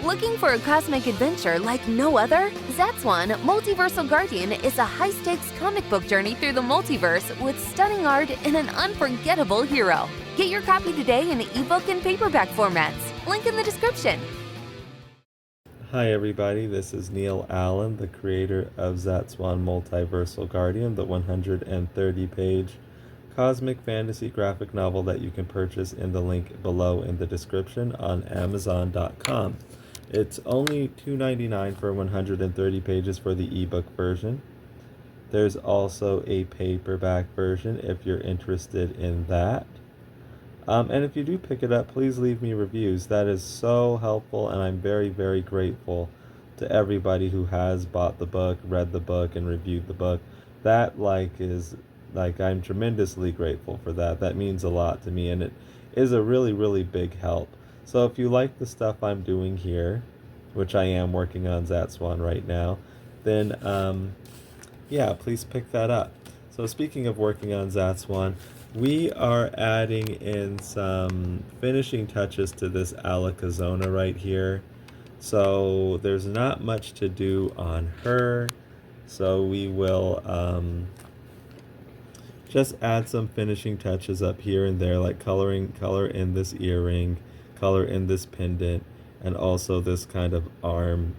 Looking for a cosmic adventure like no other? Zatswan, Multiversal Guardian is a high-stakes comic book journey through the multiverse with stunning art and an unforgettable hero. Get your copy today in ebook and paperback formats. Link in the description. Hi everybody, this is Neil Allen, the creator of Zatswan Multiversal Guardian, the 130-page cosmic fantasy graphic novel that you can purchase in the link below in the description on Amazon.com. It's only $2.99 for 130 pages for the ebook version. There's also a paperback version if you're interested in that. And if you do pick it up, please leave me reviews. That is so helpful, and I'm very, very grateful to everybody who has bought the book, read the book, and reviewed the book. That I'm tremendously grateful for that. That means a lot to me, and it is a really, really big help. So if you like the stuff I'm doing here, which I am working on Zatswan right now, then yeah, please pick that up. So speaking of working on Zatswan, we are adding in some finishing touches to this Alakazona right here. So there's not much to do on her. So we will just add some finishing touches up here and there, like color in this earring, color in this pendant, and also this kind of arm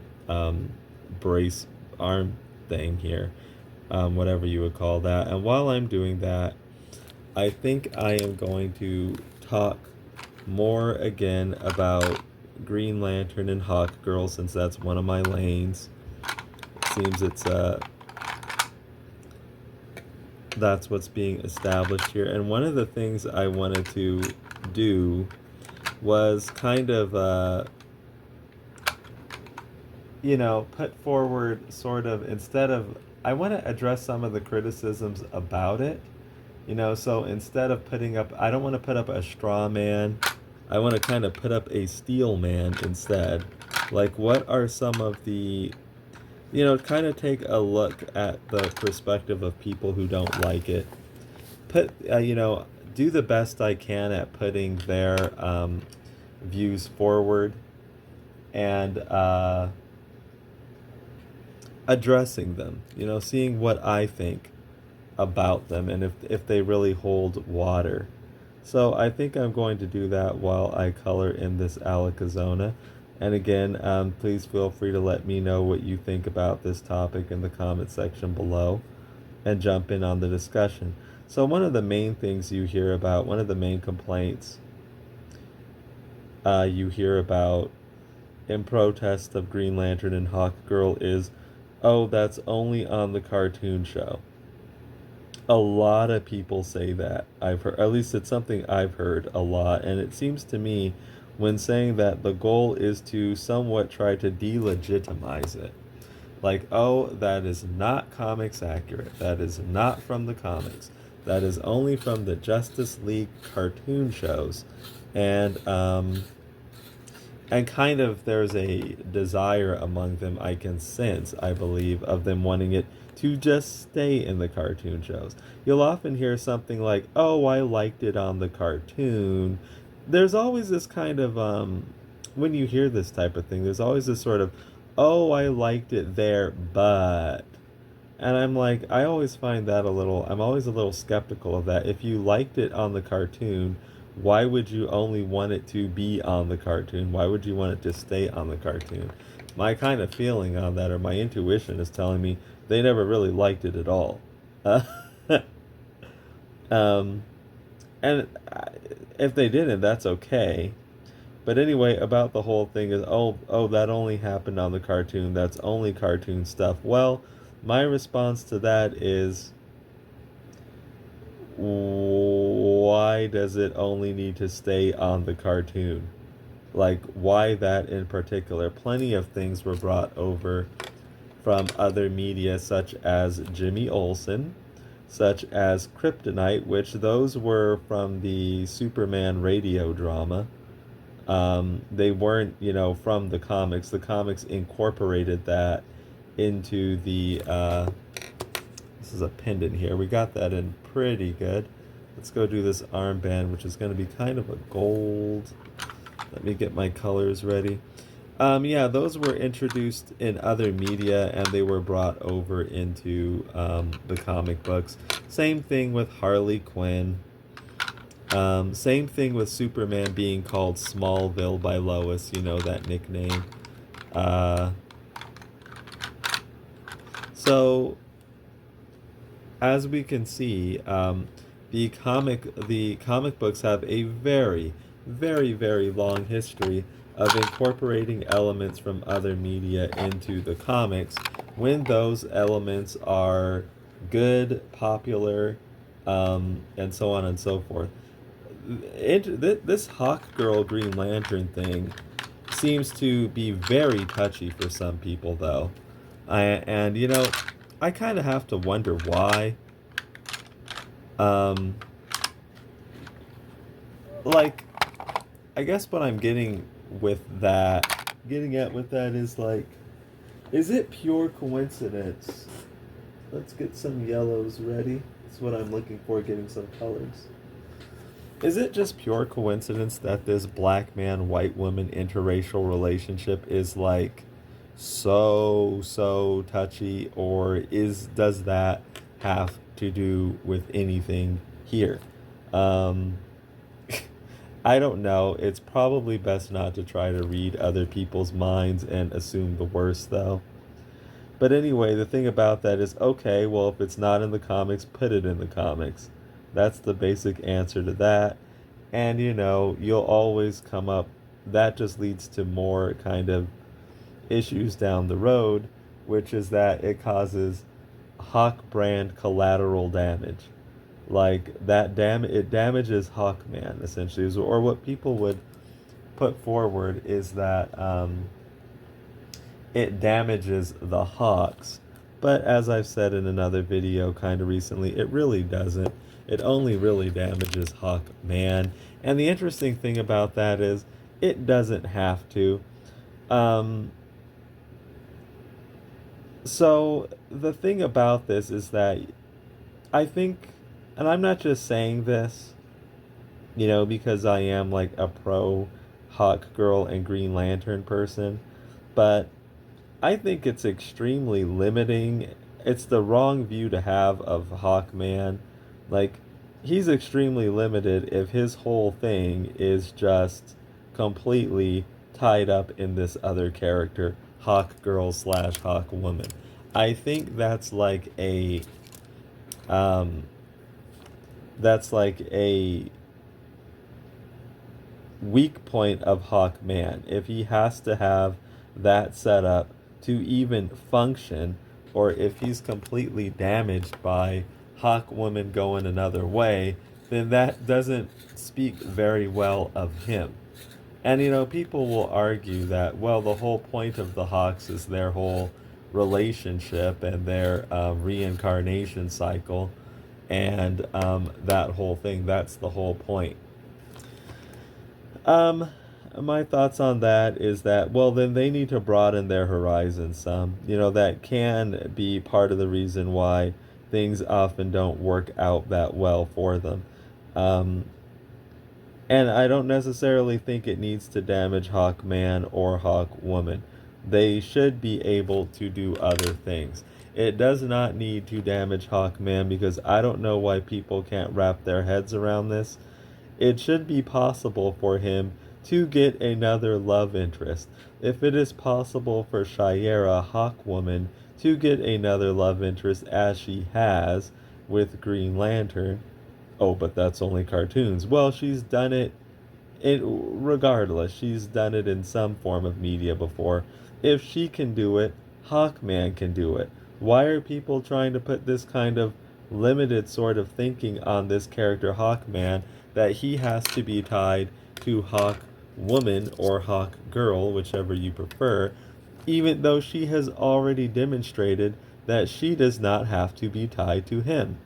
brace, arm thing here, whatever you would call that. And while I'm doing that, I think I am going to talk more again about Green Lantern and Hawkgirl, since that's one of my lanes. It seems that's what's being established here. And one of the things I wanted to do was kind of put forward sort of, instead of, I want to address some of the criticisms about it. So instead of putting up, I don't want to put up a straw man. I want to kind of put up a steel man instead. Like, what are some of the, kind of take a look at the perspective of people who don't like it. Do the best I can at putting their views forward and addressing them, seeing what I think about them and if they really hold water. So I think I'm going to do that while I color in this Alakazona. And again, please feel free to let me know what you think about this topic in the comment section below and jump in on the discussion. So one of the main things you hear about, one of the main complaints you hear about in protest of Green Lantern and Hawkgirl is, oh, that's only on the cartoon show. A lot of people say that. I've heard, at least it's something I've heard a lot, and it seems to me when saying that the goal is to somewhat try to delegitimize it. Like, oh, that is not comics accurate. That is not from the comics. That is only from the Justice League cartoon shows. And kind of there's a desire among them, I can sense, I believe, of them wanting it to just stay in the cartoon shows. You'll often hear something like, oh, I liked it on the cartoon. There's always this kind of, when you hear this type of thing, there's always this sort of, oh, I liked it there, but... And I'm like, I always find that I'm always a little skeptical of that. If you liked it on the cartoon, why would you only want it to be on the cartoon? Why would you want it to stay on the cartoon? My kind of feeling on that, or my intuition, is telling me they never really liked it at all. And if they didn't, that's okay. But anyway, about the whole thing is, oh, that only happened on the cartoon. That's only cartoon stuff. Well, my response to that is, why does it only need to stay on the cartoon? Like, why that in particular? Plenty of things were brought over from other media, such as Jimmy Olsen, such as Kryptonite, which those were from the Superman radio drama. They weren't, from the comics. The comics incorporated that into the, this is a pendant here. We got that in pretty good. Let's go do this armband, which is going to be kind of a gold. Let me get my colors ready. Yeah, those were introduced in other media and they were brought over into the comic books. Same thing with Harley Quinn. Same thing with Superman being called Smallville by Lois, you know, that nickname. Uh, so, as we can see, the comic books have a very, very, very long history of incorporating elements from other media into the comics when those elements are good, popular, and so on and so forth. This Hawk Girl Green Lantern thing seems to be very touchy for some people, though. And you know, I kind of have to wonder why. Um, like, I guess what I'm getting at with that is like, is it pure coincidence? Let's get some yellows ready. That's what I'm looking for, getting some colors. Is it just pure coincidence that this black man, white woman interracial relationship is like so touchy, or does that have to do with anything here? Um, I don't know. It's probably best not to try to read other people's minds and assume the worst, though. But anyway, the thing about that is, okay, well, if it's not in the comics, put it in the comics. That's the basic answer to that. And, you know, you'll always come up, that just leads to more kind of issues down the road, which is that it causes Hawk brand collateral damage. Like, it damages Hawkman, essentially. Or what people would put forward is that it damages the Hawks. But as I've said in another video kind of recently, it really doesn't. It only really damages Hawkman. And the interesting thing about that is it doesn't have to. Um, so the thing about this is that I think, and I'm not just saying this, you know, because I am like a pro Hawk Girl and Green Lantern person, but I think it's extremely limiting. It's the wrong view to have of Hawkman. Like, he's extremely limited if his whole thing is just completely tied up in this other character, Hawk Girl slash Hawk Woman. I think um, that's like a weak point of Hawkman. If he has to have that set up to even function, or if he's completely damaged by Hawkwoman going another way, then that doesn't speak very well of him. And you know, people will argue that, well, the whole point of the Hawks is their whole relationship and their reincarnation cycle, and that whole thing, that's the whole point. Um, my thoughts on that is that, well, then they need to broaden their horizons some. You know, that can be part of the reason why things often don't work out that well for them. Um, and I don't necessarily think it needs to damage Hawkman or Hawkwoman. They should be able to do other things. It does not need to damage Hawkman, because I don't know why people can't wrap their heads around this. It should be possible for him to get another love interest. If it is possible for Shiera Hawkwoman to get another love interest, as she has with Green Lantern, oh, but that's only cartoons. Well, she's done regardless, she's done it in some form of media before. If she can do it, Hawkman can do it. Why are people trying to put this kind of limited sort of thinking on this character Hawkman, that he has to be tied to Hawk Woman or Hawk Girl, whichever you prefer, even though she has already demonstrated that she does not have to be tied to him?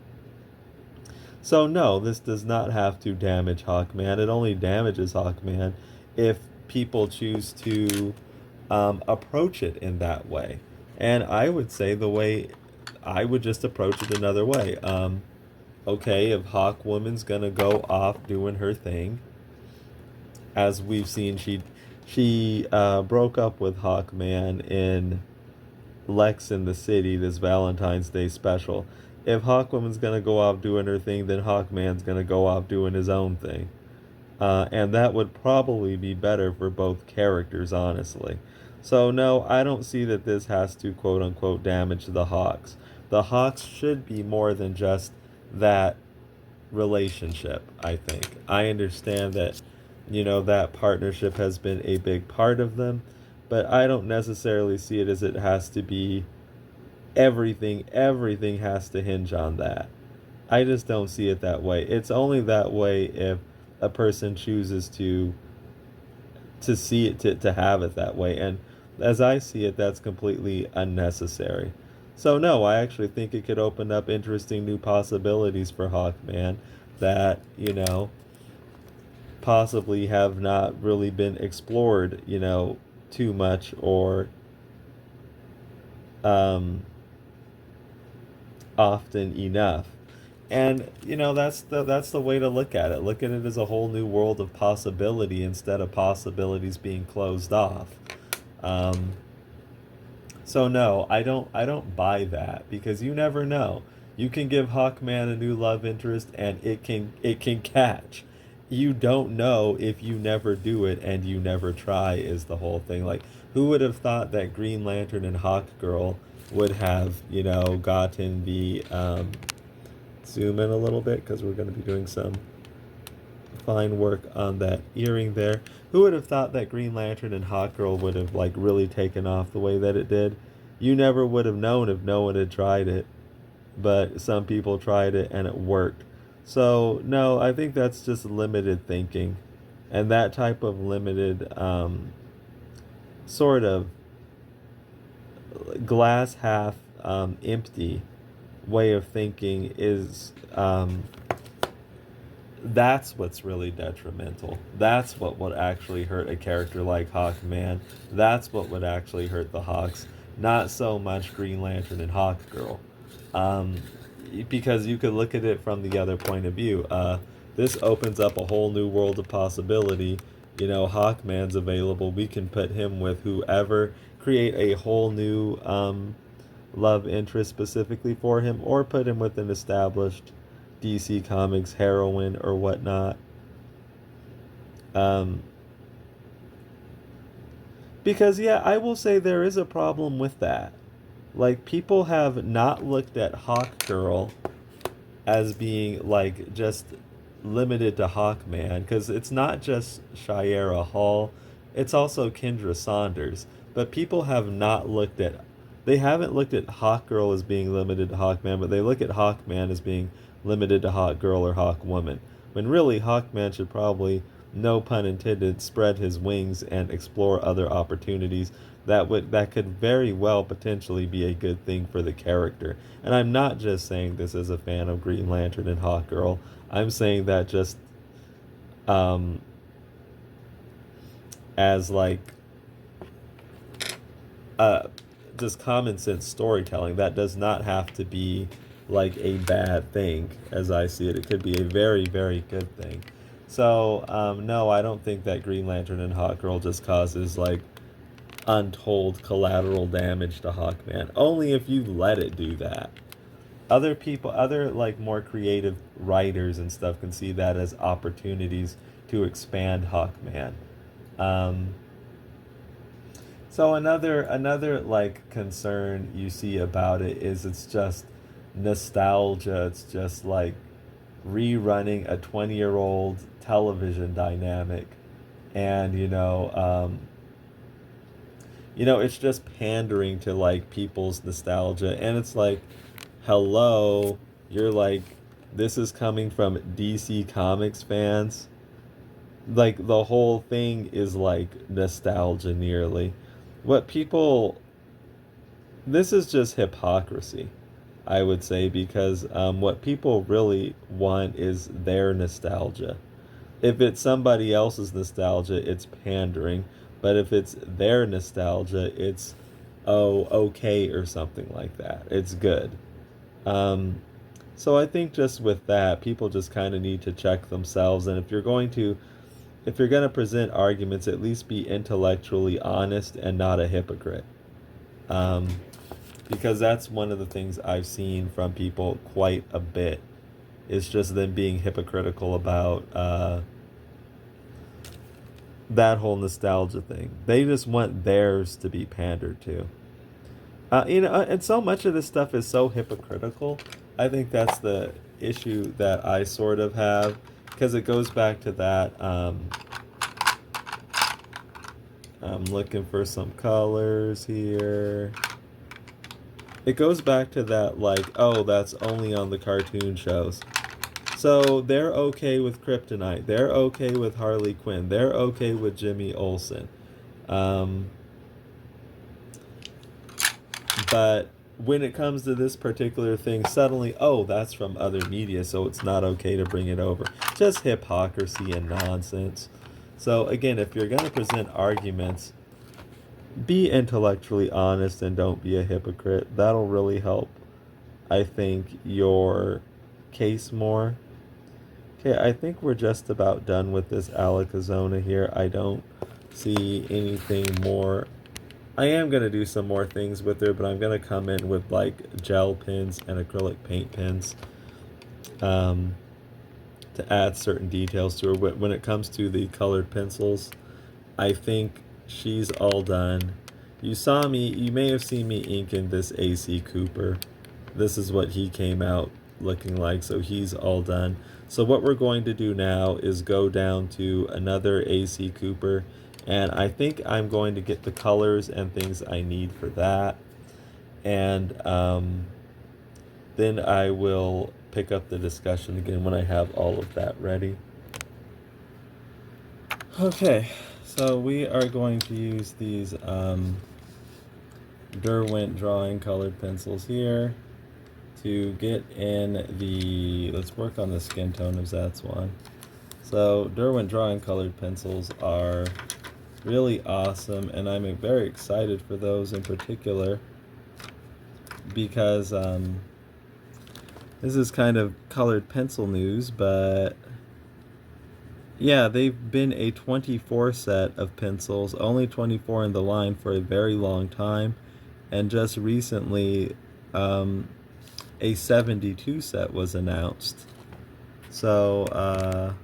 So no, this does not have to damage Hawkman. It only damages Hawkman if people choose to approach it in that way. And I would say I would just approach it another way. Okay, if Hawkwoman's gonna go off doing her thing, as we've seen, she broke up with Hawkman in Lex in the City, this Valentine's Day special. If Hawkwoman's gonna go off doing her thing, then Hawkman's gonna go off doing his own thing. And that would probably be better for both characters, honestly. So, no, I don't see that this has to quote unquote damage the Hawks. The Hawks should be more than just that relationship, I think. I understand that, that partnership has been a big part of them, but I don't necessarily see it as it has to be everything has to hinge on that. I just don't see it that way. It's only that way if a person chooses to see it, to have it that way, and as I see it, that's completely unnecessary. So no, I actually think it could open up interesting new possibilities for Hawkman that, possibly have not really been explored, too much, or often enough. And that's the way to look at it. Look at it as a whole new world of possibility instead of possibilities being closed off. Um, so no, I don't buy that, because you never know. You can give Hawkman a new love interest and it can catch. You don't know if you never do it and you never try, is the whole thing. Like, who would have thought that Green Lantern and Hawkgirl would have, gotten the zoom in a little bit because we're going to be doing some fine work on that earring there. Who would have thought that Green Lantern and Hawkgirl would have like really taken off the way that it did? You never would have known if no one had tried it, but some people tried it and it worked. So no, I think that's just limited thinking, and that type of limited sort of glass half empty way of thinking is that's what's really detrimental. That's what would actually hurt a character like Hawkman. That's what would actually hurt the Hawks, not so much Green Lantern and Hawkgirl. Um, because you could look at it from the other point of view. This opens up a whole new world of possibility. Hawkman's available. We can put him with whoever, create a whole new love interest specifically for him, or put him with an established DC Comics heroine or whatnot. Um, because, yeah, I will say there is a problem with that. Like, people have not looked at Hawkgirl as being, like, just limited to Hawkman, because it's not just Shiera Hall, it's also Kendra Saunders. But people have not looked at, they haven't looked at Hawkgirl as being limited to Hawkman, but they look at Hawkman as being limited to Hawkgirl or Hawkwoman. When really, Hawkman should probably, no pun intended, spread his wings and explore other opportunities that could very well potentially be a good thing for the character. And I'm not just saying this as a fan of Green Lantern and Hawkgirl. I'm saying that just um, as like just common sense storytelling. That does not have to be like a bad thing, as I see it. It could be a very, very good thing. So, no, I don't think that Green Lantern and Hawkgirl just causes like untold collateral damage to Hawkman. Only if you let it do that. Other people, other like more creative writers and stuff can see that as opportunities to expand Hawkman. Um, so another like concern you see about it is it's just nostalgia. It's just like rerunning a 20-year-old television dynamic, and it's just pandering to like people's nostalgia, and it's like, hello, you're like, this is coming from DC Comics fans. Like, the whole thing is like nostalgia nearly. What people, this is just hypocrisy, I would say, because what people really want is their nostalgia. If it's somebody else's nostalgia, it's pandering. But if it's their nostalgia, it's, oh, okay, or something like that. It's good. Um, so I think just with that, people just kind of need to check themselves. And if you're going to if you're going to present arguments, at least be intellectually honest and not a hypocrite. Um, because that's one of the things I've seen from people quite a bit. It's just them being hypocritical about that whole nostalgia thing. They just want theirs to be pandered to. And so much of this stuff is so hypocritical. I think that's the issue that I sort of have, because it goes back to that. I'm looking for some colors here. It goes back to that, like, oh, that's only on the cartoon shows. So they're okay with Kryptonite. They're okay with Harley Quinn. They're okay with Jimmy Olsen. But when it comes to this particular thing, suddenly, oh, that's from other media, so it's not okay to bring it over. Just hypocrisy and nonsense. So again, if you're going to present arguments, be intellectually honest and don't be a hypocrite. That'll really help, I think, your case more. Okay, I think we're just about done with this Alakazona here. I don't see anything more. I am going to do some more things with her, but I'm going to come in with like gel pens and acrylic paint pens to add certain details to her. When it comes to the colored pencils, I think she's all done. You may have seen me inking this AC Cooper. This is what he came out looking like, so he's all done. So what we're going to do now is go down to another AC Cooper, and I think I'm going to get the colors and things I need for that. And then I will pick up the discussion again when I have all of that ready. Okay, so we are going to use these Derwent drawing colored pencils here to get in the, let's work on the skin tone of Zatswan. So Derwent drawing colored pencils are really awesome, and I'm very excited for those in particular because this is kind of colored pencil news, but yeah, they've been a 24 set of pencils, only 24 in the line for a very long time, and just recently a 72 set was announced. So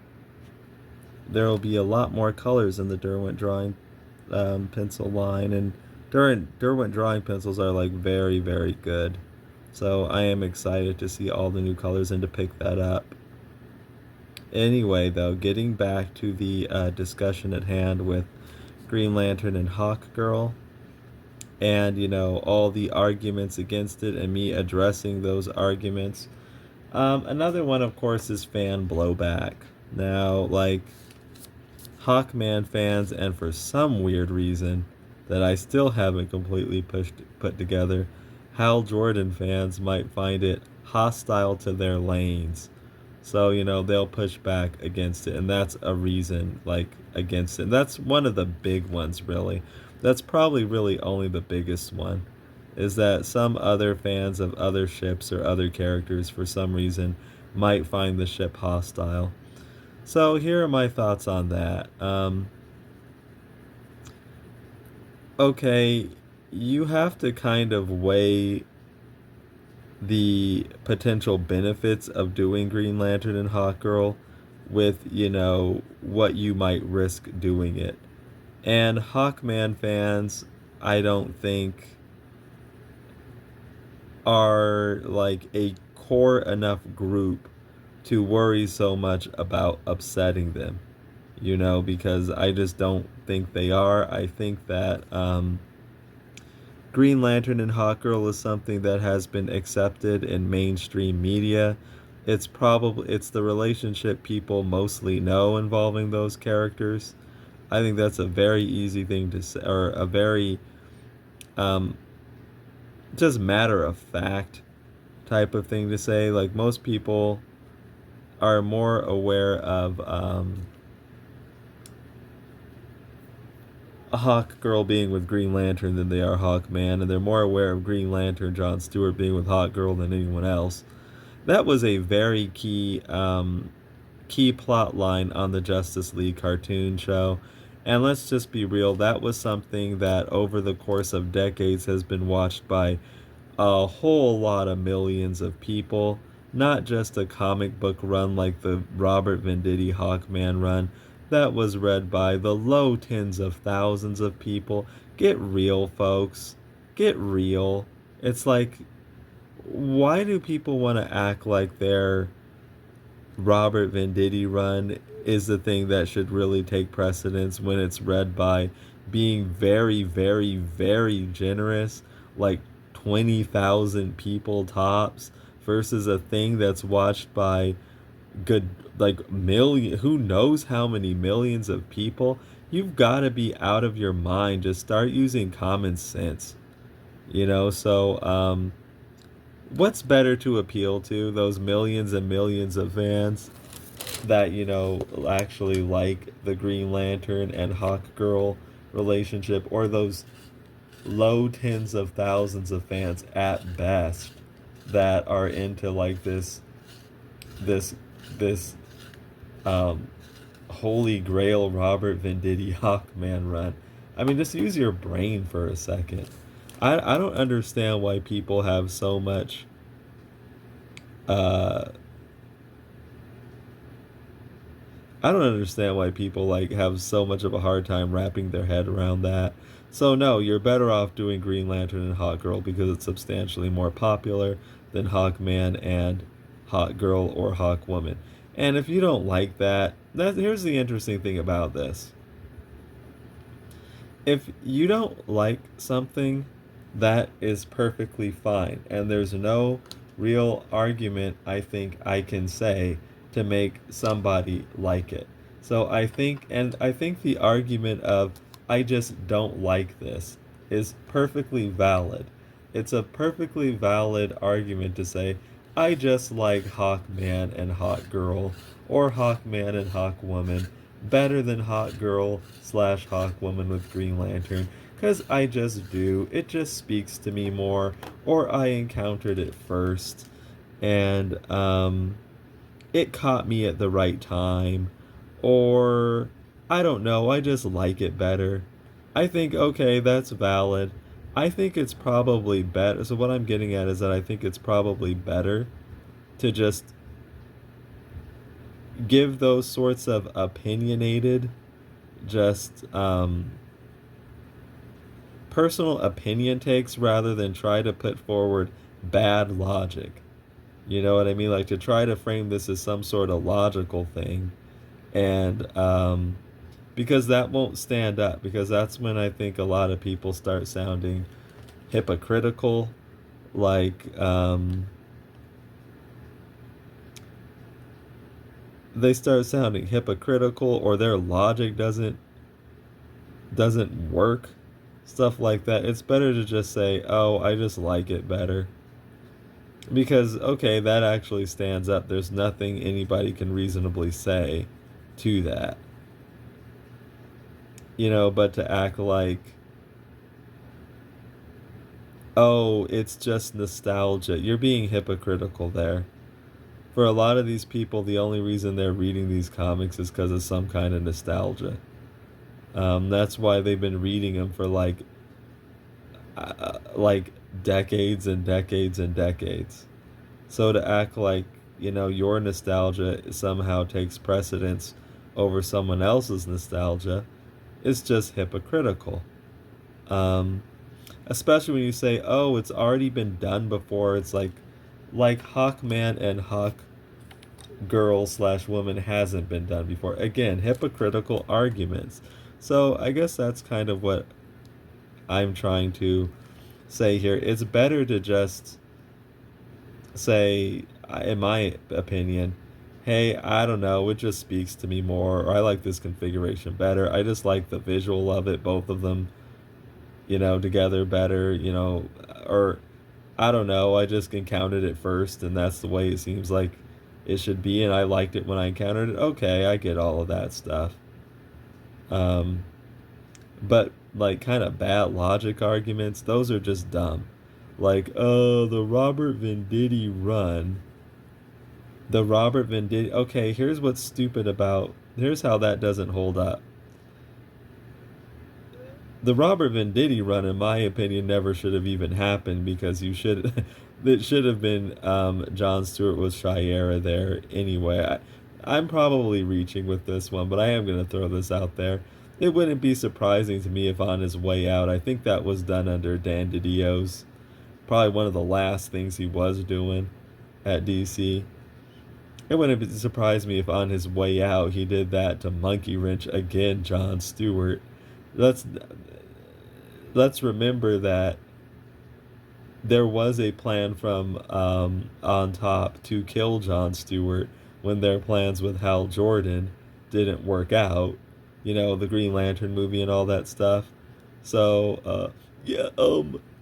there will be a lot more colors in the Derwent drawing pencil line, and Derwent drawing pencils are like very, very good. So I am excited to see all the new colors and to pick that up. Anyway, though, getting back to the discussion at hand with Green Lantern and Hawkgirl, and all the arguments against it and me addressing those arguments. Another one, of course, is fan blowback. Now, like, Hawkman fans, and for some weird reason that I still haven't completely put together, Hal Jordan fans might find it hostile to their lanes. So, they'll push back against it, and that's a reason, like, against it. That's one of the big ones, really. That's probably really only the biggest one, is that some other fans of other ships or other characters, for some reason, might find the ship hostile. So here are my thoughts on that. Okay, you have to kind of weigh the potential benefits of doing Green Lantern and Hawkgirl with, what you might risk doing it. And Hawkman fans, I don't think, are like a core enough group to worry so much about upsetting them, because I just don't think they are. I think that Green Lantern and Hawkgirl is something that has been accepted in mainstream media. It's the relationship people mostly know involving those characters. I think that's a very easy thing to say, or a very just matter of fact type of thing to say. Like, most people are more aware of Hawkgirl being with Green Lantern than they are Hawkman, and they're more aware of Green Lantern, John Stewart, being with Hawkgirl than anyone else. That was a very key key plot line on the Justice League cartoon show. And let's just be real, that was something that over the course of decades has been watched by a whole lot of millions of people. Not just a comic book run like the Robert Venditti Hawkman run that was read by the low tens of thousands of people. Get real, folks. Get real. It's like, why do people want to act like their Robert Venditti run is the thing that should really take precedence when it's read by being very, very, very generous, like 20,000 people tops, versus a thing that's watched by good, like, million, who knows how many millions of people? You've got to be out of your mind. Just start using common sense, you know? So, what's better to appeal to? Those millions and millions of fans that, you know, actually like the Green Lantern and Hawkgirl relationship, or those low tens of thousands of fans at best that are into like this this holy grail Robert Venditti Hawkman run? I mean, just use your brain for a second. I don't understand why people have so much I don't understand why people like have so much of a hard time wrapping their head around that. So no, you're better off doing Green Lantern and Hawkgirl because it's substantially more popular than Hawkman and Hawkgirl or Hawkwoman. And if you don't like that, here's the interesting thing about this. If you don't like something, that is perfectly fine. And there's no real argument I think I can say to make somebody like it. So I think the argument of I just don't like this is perfectly valid. It's a perfectly valid argument to say I just like Hawkman and Hawkgirl, or Hawkman and Hawkwoman better than Hawkgirl slash Hawkwoman with Green Lantern, because I just do. It just speaks to me more, or I encountered it first, and it caught me at the right time, or I don't know, I just like it better. I think, okay, that's valid. I think it's probably better. So what I'm getting at is that I think it's probably better to just give those sorts of opinionated, just personal opinion takes rather than try to put forward bad logic. You know what I mean? Like to try to frame this as some sort of logical thing. And because that won't stand up, because that's when I think a lot of people start sounding hypocritical, like they start sounding hypocritical, or their logic doesn't work, stuff like that. It's better to just say, oh, I just like it better, because okay, that actually stands up. There's nothing anybody can reasonably say to that, you know. But to act like, oh, it's just nostalgia, you're being hypocritical there. For a lot of these people, the only reason they're reading these comics is because of some kind of nostalgia. That's why they've been reading them for like decades and decades and decades. So to act like, you know, your nostalgia somehow takes precedence over someone else's nostalgia is just hypocritical. Especially when you say, oh, it's already been done before. It's like Hawkman and Hawkgirl slash woman hasn't been done before. Again, hypocritical arguments. So I guess that's kind of what I'm trying to say here. It's better to just say, in my opinion, hey, I don't know, it just speaks to me more, or I like this configuration better. I just like the visual of it, both of them, you know, together better, you know, or I don't know, I just encountered it first and that's the way it seems like it should be, and I liked it when I encountered it. Okay, I get all of that stuff. But like kind of bad logic arguments, those are just dumb. Like, oh, the Robert Venditti run The Robert Venditti. Okay, here's what's stupid about. Here's how that doesn't hold up. The Robert Venditti run, in my opinion, never should have even happened because you should. It should have been John Stewart with Shayera there anyway. I'm probably reaching with this one, but I am going to throw this out there. It wouldn't be surprising to me if on his way out, I think that was done under Dan DiDio's. Probably one of the last things he was doing at DC. It wouldn't surprise me if on his way out he did that to monkey wrench again John Stewart. Let's let's remember that there was a plan from on top to kill John Stewart when their plans with Hal Jordan didn't work out. You know, the Green Lantern movie and all that stuff. So, yeah,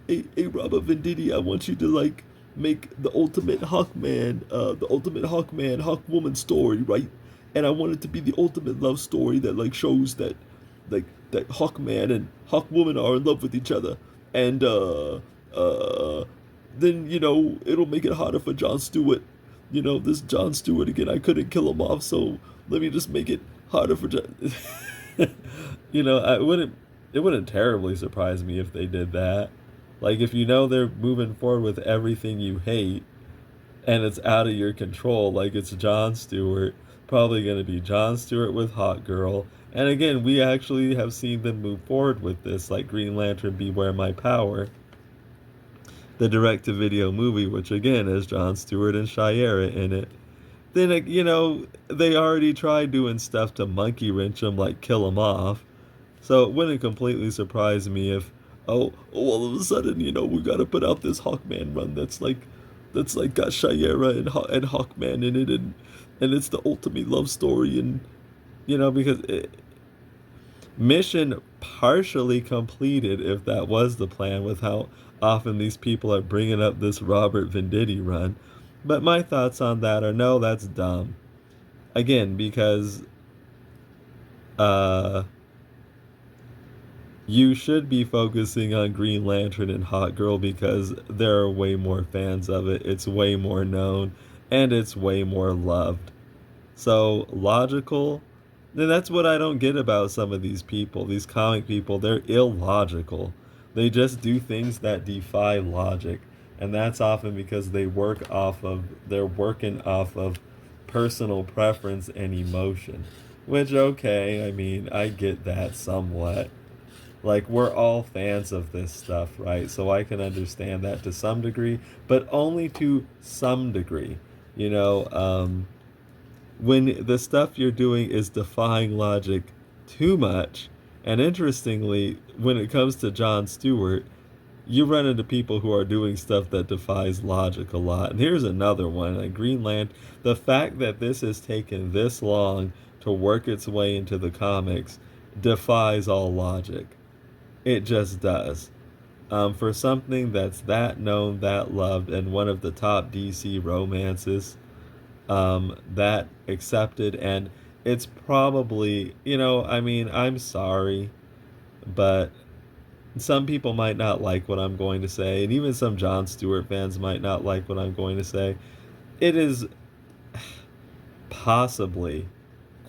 hey, Robert Venditti, I want you to, like, make the ultimate Hawkman, Hawkwoman story, right? And I want it to be the ultimate love story that, like, shows that, like, that Hawkman and Hawkwoman are in love with each other. And, then, you know, it'll make it harder for John Stewart. You know, this John Stewart again, I couldn't kill him off, so let me just make it harder for John. You know, it wouldn't terribly surprise me if they did that. Like, if you know they're moving forward with everything you hate and it's out of your control, like it's John Stewart, probably going to be John Stewart with Hawkgirl. And again, we actually have seen them move forward with this, like Green Lantern Beware My Power, the direct-to-video movie, which again has John Stewart and Shayera in it. Then, you know, they already tried doing stuff to monkey wrench him, like kill him off. So it wouldn't completely surprise me if, all of a sudden, you know, we gotta put out this Hawkman run that's like got Shayera and Hawkman in it, and it's the ultimate love story, and you know, because mission partially completed if that was the plan with how often these people are bringing up this Robert Venditti run. But my thoughts on that are no, that's dumb. Again, because you should be focusing on Green Lantern and Hawkgirl because there are way more fans of it. It's way more known and it's way more loved. So logical. And that's what I don't get about some of these people, these comic people. They're illogical. They just do things that defy logic. And that's often because they're working off of personal preference and emotion. Which, okay, I mean, I get that somewhat. Like, we're all fans of this stuff, right? So I can understand that to some degree, but only to some degree. You know, when the stuff you're doing is defying logic too much, and interestingly, when it comes to John Stewart, you run into people who are doing stuff that defies logic a lot. And here's another one, like Greenland. The fact that this has taken this long to work its way into the comics defies all logic. It just does. For something that's that known, that loved, and one of the top DC romances, that accepted, and it's probably, you know, I mean, I'm sorry, but some people might not like what I'm going to say, and even some John Stewart fans might not like what I'm going to say. It is possibly,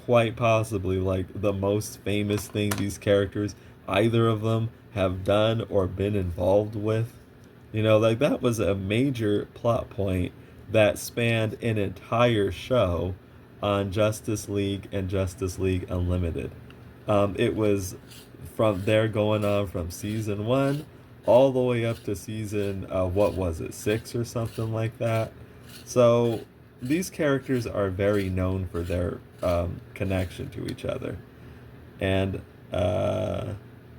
quite possibly, like the most famous thing these characters, either of them, have done or been involved with. You know, like that was a major plot point that spanned an entire show on Justice League and Justice League Unlimited. It was from there going on from season 1 all the way up to season, what was it, 6 or something like that. So these characters are very known for their connection to each other. And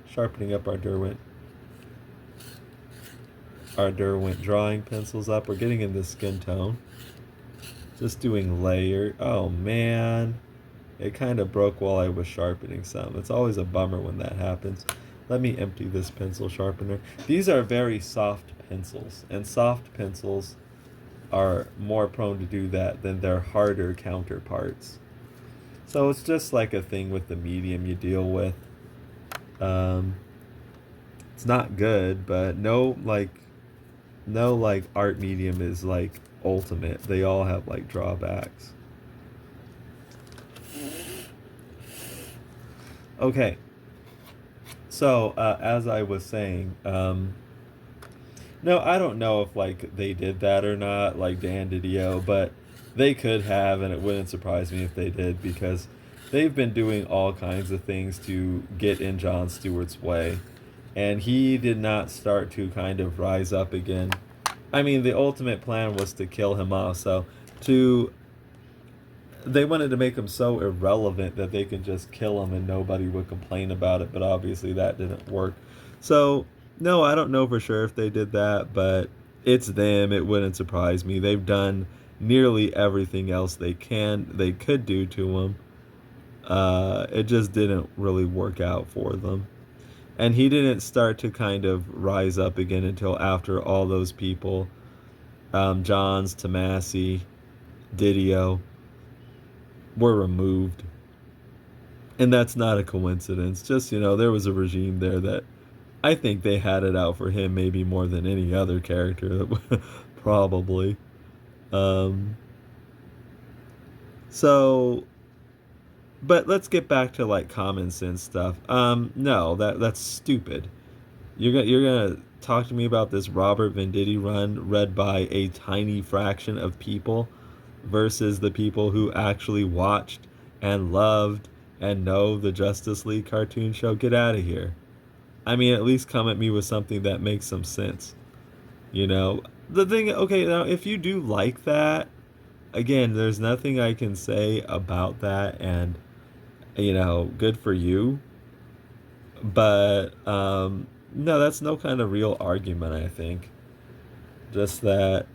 sharpening up our Derwent drawing pencils up. We're getting in the skin tone. Just doing layer. Oh man. It kind of broke while I was sharpening some. It's always a bummer when that happens. Let me empty this pencil sharpener. These are very soft pencils, and soft pencils are more prone to do that than their harder counterparts. So it's just like a thing with the medium you deal with. It's not good, but no, like, no like art medium is like ultimate. They all have like drawbacks. Okay, so as I was saying, no, I don't know if like they did that or not, like Dan Didio, but they could have, and it wouldn't surprise me if they did because they've been doing all kinds of things to get in John Stewart's way, and he did not start to kind of rise up again. I mean, the ultimate plan was to kill him off, so to they wanted to make him so irrelevant that they could just kill him and nobody would complain about it, but obviously that didn't work. So, no, I don't know for sure if they did that, but it's them. It wouldn't surprise me. They've done nearly everything else they could do to him. It just didn't really work out for them. And he didn't start to kind of rise up again until after all those people, Johns, Tomasi, Didio, were removed. And that's not a coincidence. Just, there was a regime there that I think they had it out for him maybe more than any other character, probably. Um, so, but let's get back to like common sense stuff. No, that's stupid. You're gonna talk to me about this Robert Venditti run read by a tiny fraction of people versus the people who actually watched and loved and know the Justice League cartoon show? Get out of here. I mean, at least come at me with something that makes some sense. You know, the thing, okay, now if you do like that, again, there's nothing I can say about that, and, good for you. But, no, that's no kind of real argument, I think. Just that,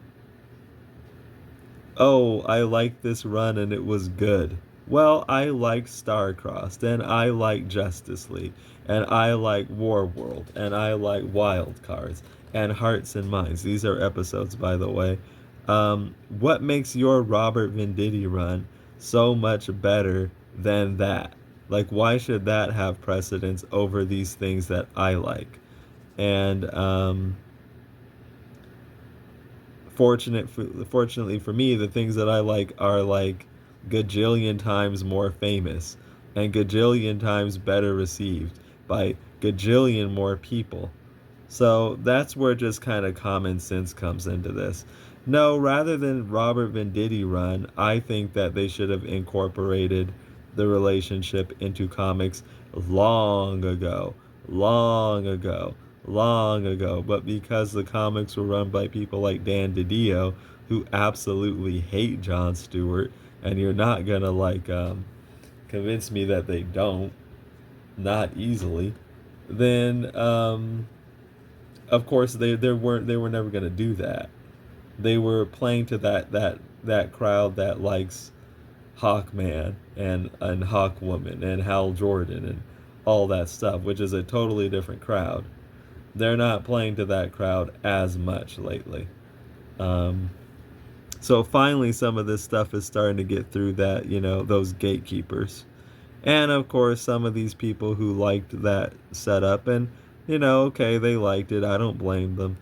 oh, I liked this run and it was good. Well, I like Starcrossed, and I like Justice League, and I like War World, and I like Wild Cards, and Hearts and Minds. These are episodes, by the way. What makes your Robert Venditti run so much better than that? Like, why should that have precedence over these things that I like? And fortunately for me, the things that I like are like gajillion times more famous and gajillion times better received by gajillion more people. So that's where just kind of common sense comes into this. No, rather than Robert Venditti run, I think that they should have incorporated the relationship into comics long ago, long ago, long ago. But because the comics were run by people like Dan Didio, who absolutely hate John Stewart, and you're not gonna like convince me that they don't, not easily, then of course they were never gonna do that. They were playing to that crowd that likes Hawkman and Hawkwoman and Hal Jordan and all that stuff, which is a totally different crowd. They're not playing to that crowd as much lately. Um, so finally, some of this stuff is starting to get through that, those gatekeepers. And of course, some of these people who liked that setup, and, okay, they liked it. I don't blame them.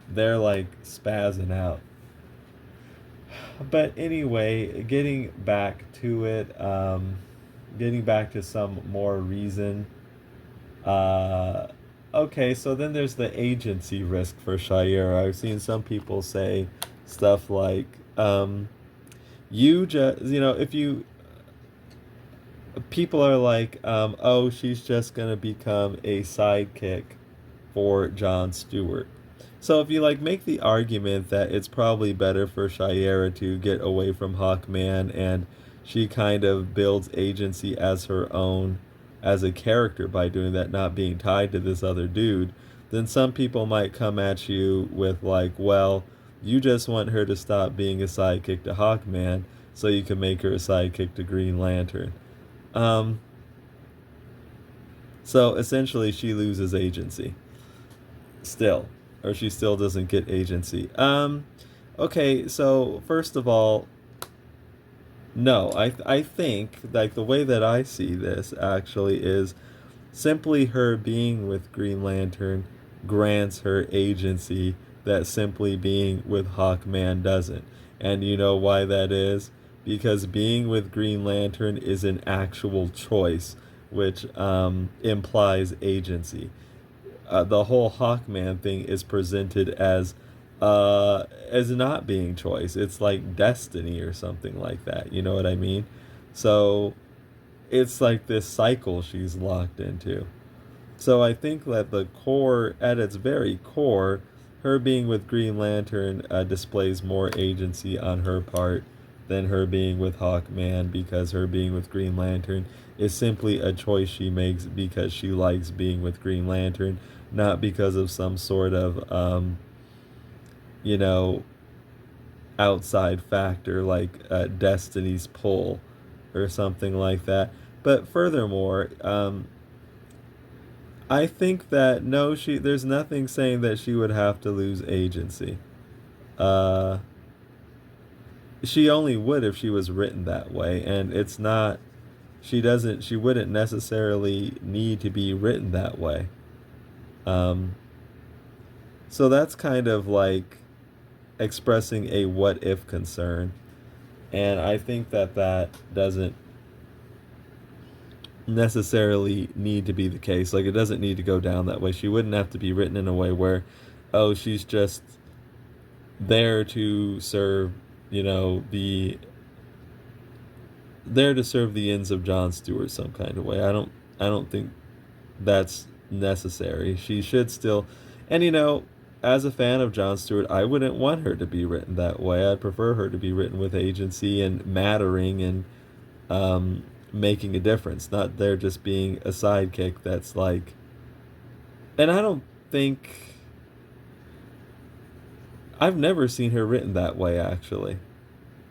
They're like spazzing out. But anyway, getting back to it, getting back to some more reason. Uh, okay, so then there's the agency risk for Shire. I've seen some people say stuff like, you just, if you, people are like, oh, she's just going to become a sidekick for John Stewart. So if you like make the argument that it's probably better for Shire to get away from Hawkman and she kind of builds agency as her own as a character by doing that, not being tied to this other dude, then some people might come at you with like, well, you just want her to stop being a sidekick to Hawkman so you can make her a sidekick to Green Lantern. Um, so essentially she loses agency still, or she still doesn't get agency. Okay, so first of all, no, I think like the way that I see this actually is simply her being with Green Lantern grants her agency that simply being with Hawkman doesn't. And you know why that is? Because being with Green Lantern is an actual choice, which implies agency. The whole Hawkman thing is presented as not being choice. It's like destiny or something like that. You know what I mean? So it's like this cycle she's locked into. So I think that the core, at its very core, her being with Green Lantern displays more agency on her part than her being with Hawkman, because her being with Green Lantern is simply a choice she makes because she likes being with Green Lantern, not because of some sort of, you know, outside factor like Destiny's pull or something like that. But furthermore, I think that no, there's nothing saying that she would have to lose agency. Uh, she only would if she was written that way, and it's not. She wouldn't necessarily need to be written that way. Um, so that's kind of like expressing a what if concern, and I think that that doesn't necessarily need to be the case. Like, it doesn't need to go down that way. She wouldn't have to be written in a way where, oh, she's just there to serve, you know, there to serve the ends of John Stewart some kind of way. I don't think that's necessary. She should still, and you know, as a fan of John Stewart, I wouldn't want her to be written that way. I'd prefer her to be written with agency and mattering and making a difference, not there just being a sidekick that's like. And I don't think I've never seen her written that way actually.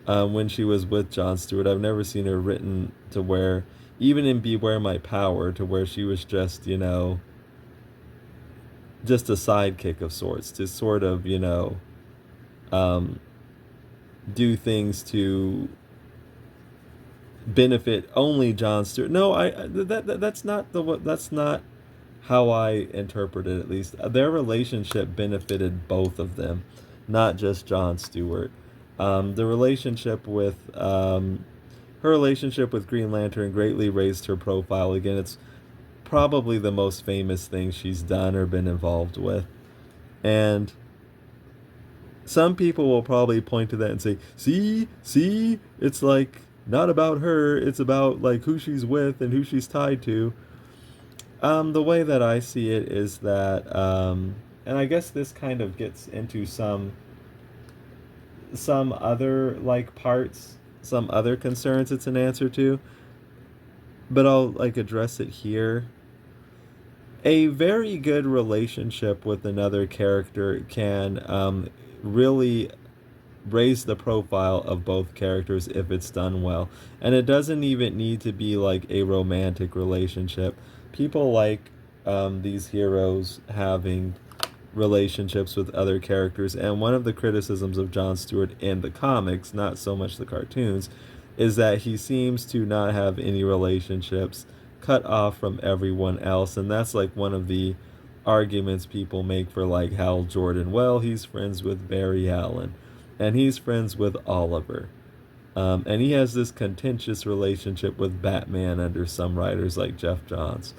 When she was with John Stewart, I've never seen her written to where, even in Beware My Power, to where she was just, you know, just a sidekick of sorts to sort of, you know, do things to benefit only John Stewart. No, that's not how I interpret it. At least their relationship benefited both of them, not just John Stewart. The relationship with her relationship with Green Lantern greatly raised her profile. Again, it's probably the most famous thing she's done or been involved with, and some people will probably point to that and say, see, it's like not about her, it's about like who she's with and who she's tied to. The way that I see it is that, and I guess this kind of gets into some other like parts, some other concerns it's an answer to, but I'll like address it here. A very good relationship with another character can really raise the profile of both characters if it's done well. And it doesn't even need to be like a romantic relationship. People like these heroes having relationships with other characters, and one of the criticisms of John Stewart in the comics, not so much the cartoons, is that he seems to not have any relationships, cut off from everyone else. And that's like one of the arguments people make for like Hal Jordan. Well, he's friends with Barry Allen and he's friends with Oliver, and he has this contentious relationship with Batman under some writers like Jeff Johns.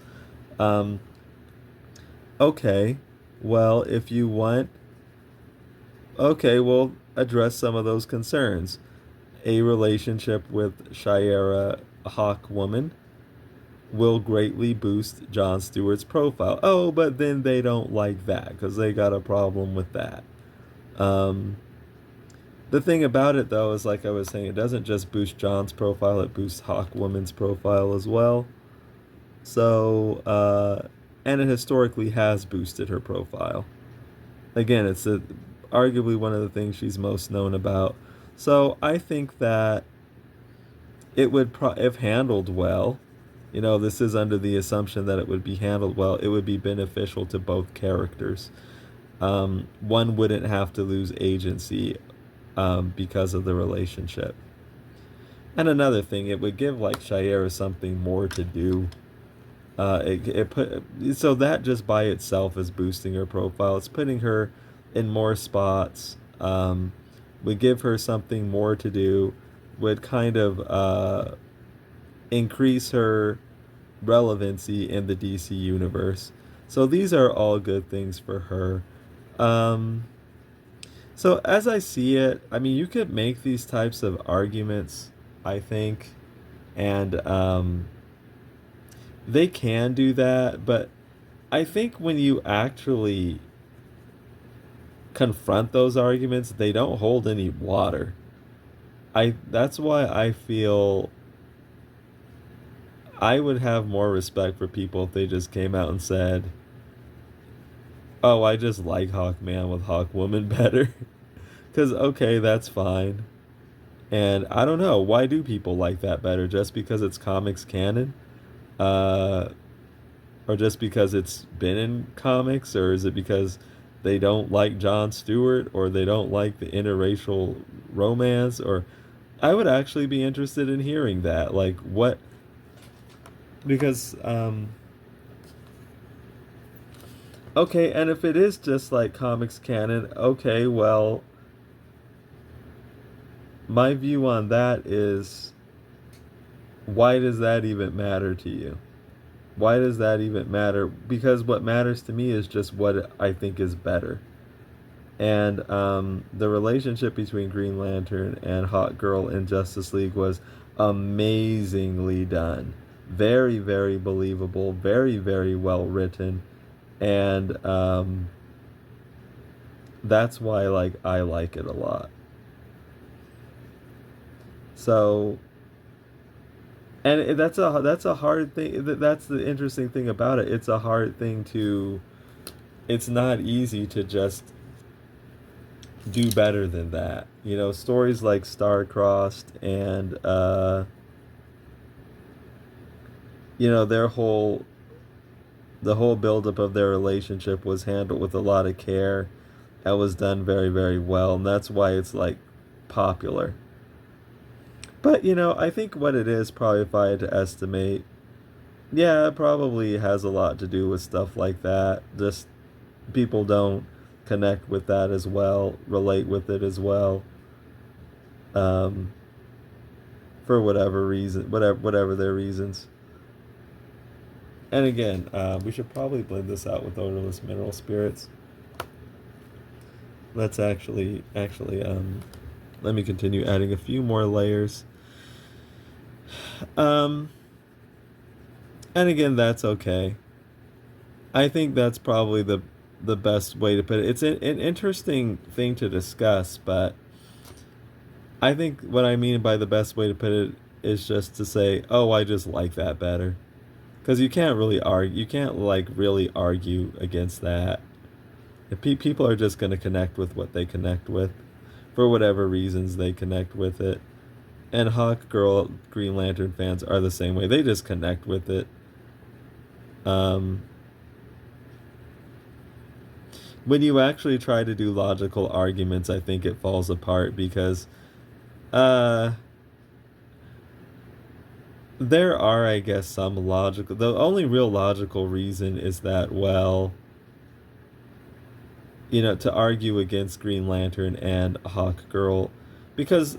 Okay, well, if you want, okay, we'll address some of those concerns. A relationship with Shiera Hawkwoman will greatly boost John Stewart's profile. Oh, but then they don't like that because they got a problem with that. The thing about it, though, is like I was saying, it doesn't just boost John's profile, it boosts Hawkwoman's profile as well. So, and it historically has boosted her profile. Again, it's arguably one of the things she's most known about. So I think that it would, if handled well, you know, this is under the assumption that it would be handled well, it would be beneficial to both characters. One wouldn't have to lose agency because of the relationship. And another thing, it would give like Shiera something more to do. So that just by itself is boosting her profile. It's putting her in more spots, would give her something more to do, would kind of increase her relevancy in the DC universe. So these are all good things for her. So as I see it, I mean, you could make these types of arguments, I think, and they can do that, but I think when you actually confront those arguments, they don't hold any water. That's why I feel I would have more respect for people if they just came out and said, "Oh, I just like Hawkman with Hawkwoman better." Cuz okay, that's fine. And I don't know, why do people like that better? Just because it's comics canon? Uh or just because it's been in comics, or is it because they don't like John Stewart, or they don't like the interracial romance? Or I would actually be interested in hearing that. Like what, because okay, and if it is just like comics canon, okay, well, my view on that is, why does that even matter to you? Why does that even matter? Because what matters to me is just what I think is better. And the relationship between Green Lantern and Hawkgirl in Justice League was amazingly done. Very, very believable. Very, very well written. And that's why I like it a lot. So, and that's a hard thing. That's the interesting thing about it. It's a hard thing to. It's not easy to just do better than that. You know, stories like Star-Crossed and you know, the whole buildup of their relationship was handled with a lot of care. That was done very, very well, and that's why it's like popular. But you know, I think what it is, probably if I had to estimate, yeah, it probably has a lot to do with stuff like that. Just people don't connect with that as well, relate with it as well, um, for whatever reason, whatever their reasons. And again, we should probably blend this out with odorless mineral spirits. Let's actually, let me continue adding a few more layers. And again, that's okay. I think that's probably the best way to put it. It's an interesting thing to discuss, but I think what I mean by the best way to put it is just to say, "Oh, I just like that better," because you can't really argue. You can't like really argue against that. If people are just going to connect with what they connect with, for whatever reasons they connect with it. And Hawkgirl Green Lantern fans are the same way. They just connect with it. When you actually try to do logical arguments, I think it falls apart because there are, I guess, some logical. The only real logical reason is that, well, you know, to argue against Green Lantern and Hawkgirl, because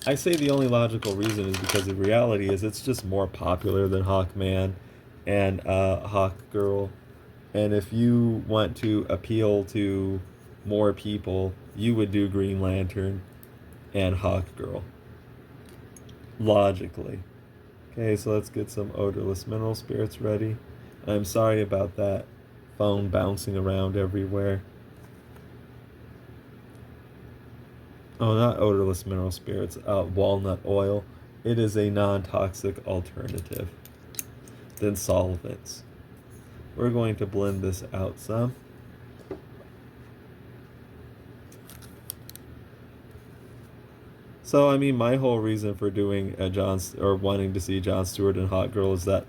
I say the only logical reason is because the reality is it's just more popular than Hawkman and Hawkgirl. And if you want to appeal to more people, you would do Green Lantern and Hawkgirl. Logically. Okay, so let's get some odorless mineral spirits ready. I'm sorry about that phone bouncing around everywhere. Oh, not odorless mineral spirits, walnut oil. It is a non-toxic alternative than solvents. We're going to blend this out some. So, I mean, my whole reason for doing wanting to see John Stewart and Hawkgirl is that,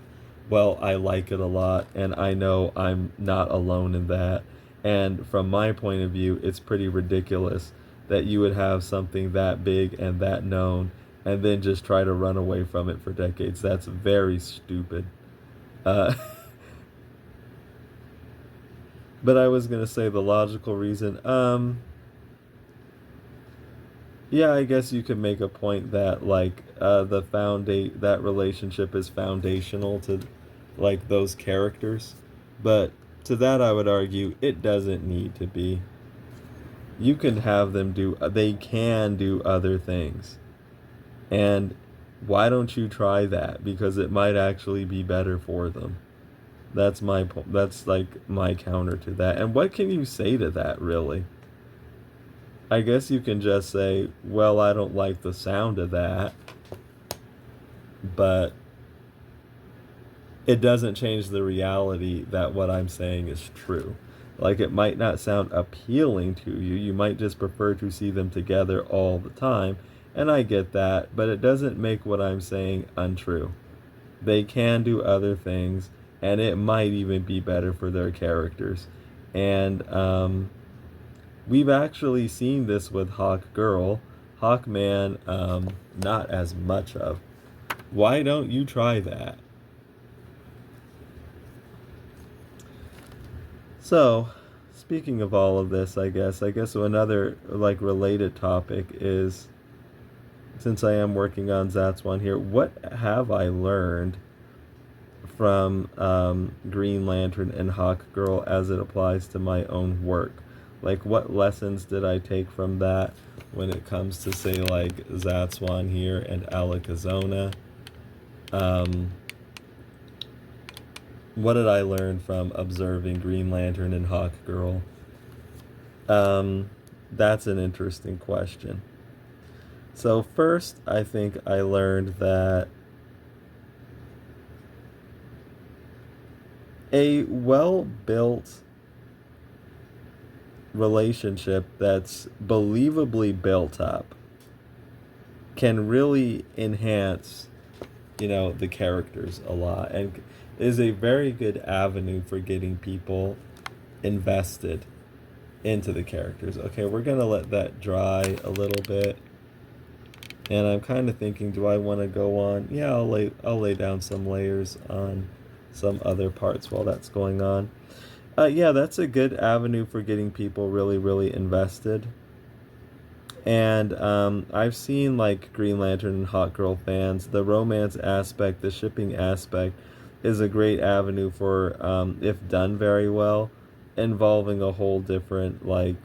well, I like it a lot, and I know I'm not alone in that. And from my point of view, it's pretty ridiculous that you would have something that big and that known, and then just try to run away from it for decades. That's very stupid. Uh, But I was gonna say the logical reason. Yeah, I guess you could make a point that like that relationship is foundational to like those characters, but to that I would argue it doesn't need to be. You can have them do. They can do other things, and why don't you try that? Because it might actually be better for them. That's my point. That's like my counter to that. And what can you say to that, really? I guess you can just say, well, I don't like the sound of that, but it doesn't change the reality that what I'm saying is true. Like, it might not sound appealing to you. You might just prefer to see them together all the time. And I get that, but it doesn't make what I'm saying untrue. They can do other things, and it might even be better for their characters. And we've actually seen this with Hawkgirl. Hawkman, not as much of. Why don't you try that? So, speaking of all of this, I guess another like related topic is, since I am working on Zatswan here, what have I learned from Green Lantern and Hawkgirl as it applies to my own work? Like, what lessons did I take from that when it comes to, say, like, Zatswan here and Alakazona? What did I learn from observing Green Lantern and Hawkgirl? That's an interesting question. So first, I think I learned that a well-built relationship that's believably built up can really enhance, the characters a lot, and is a very good avenue for getting people invested into the characters. Okay, we're gonna let that dry a little bit. And I'm kind of thinking, do I want to go on? Yeah, I'll lay down some layers on some other parts while that's going on. Yeah, that's a good avenue for getting people really, really invested. And I've seen like Green Lantern and Hawkgirl fans. The romance aspect, the shipping aspect, is a great avenue for, if done very well, involving a whole different like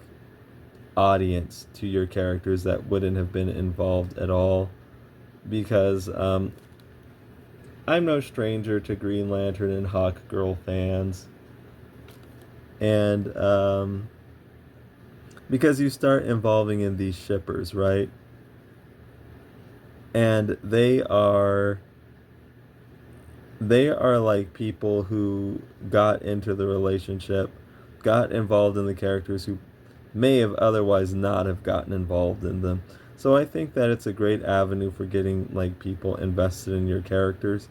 audience to your characters that wouldn't have been involved at all. Because I'm no stranger to Green Lantern and Hawkgirl fans. And because you start involving in these shippers, right? And they are like people who got into the relationship, got involved in the characters who may have otherwise not have gotten involved in them. So I think that it's a great avenue for getting like people invested in your characters.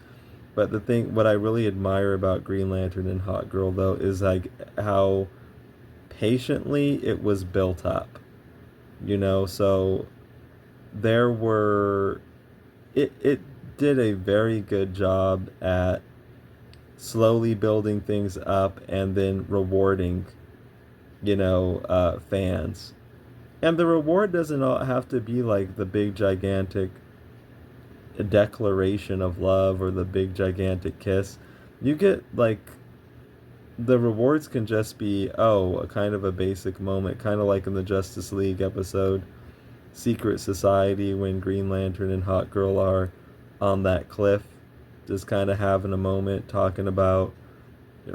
But what I really admire about Green Lantern and Hawkgirl though is like how patiently it was built up. So there were it did a very good job at slowly building things up and then rewarding, fans. And the reward doesn't have to be like the big gigantic declaration of love or the big gigantic kiss. You get like the rewards can just be a kind of a basic moment, kind of like in the Justice League episode Secret Society, when Green Lantern and Hawkgirl are on that cliff, just kind of having a moment talking about,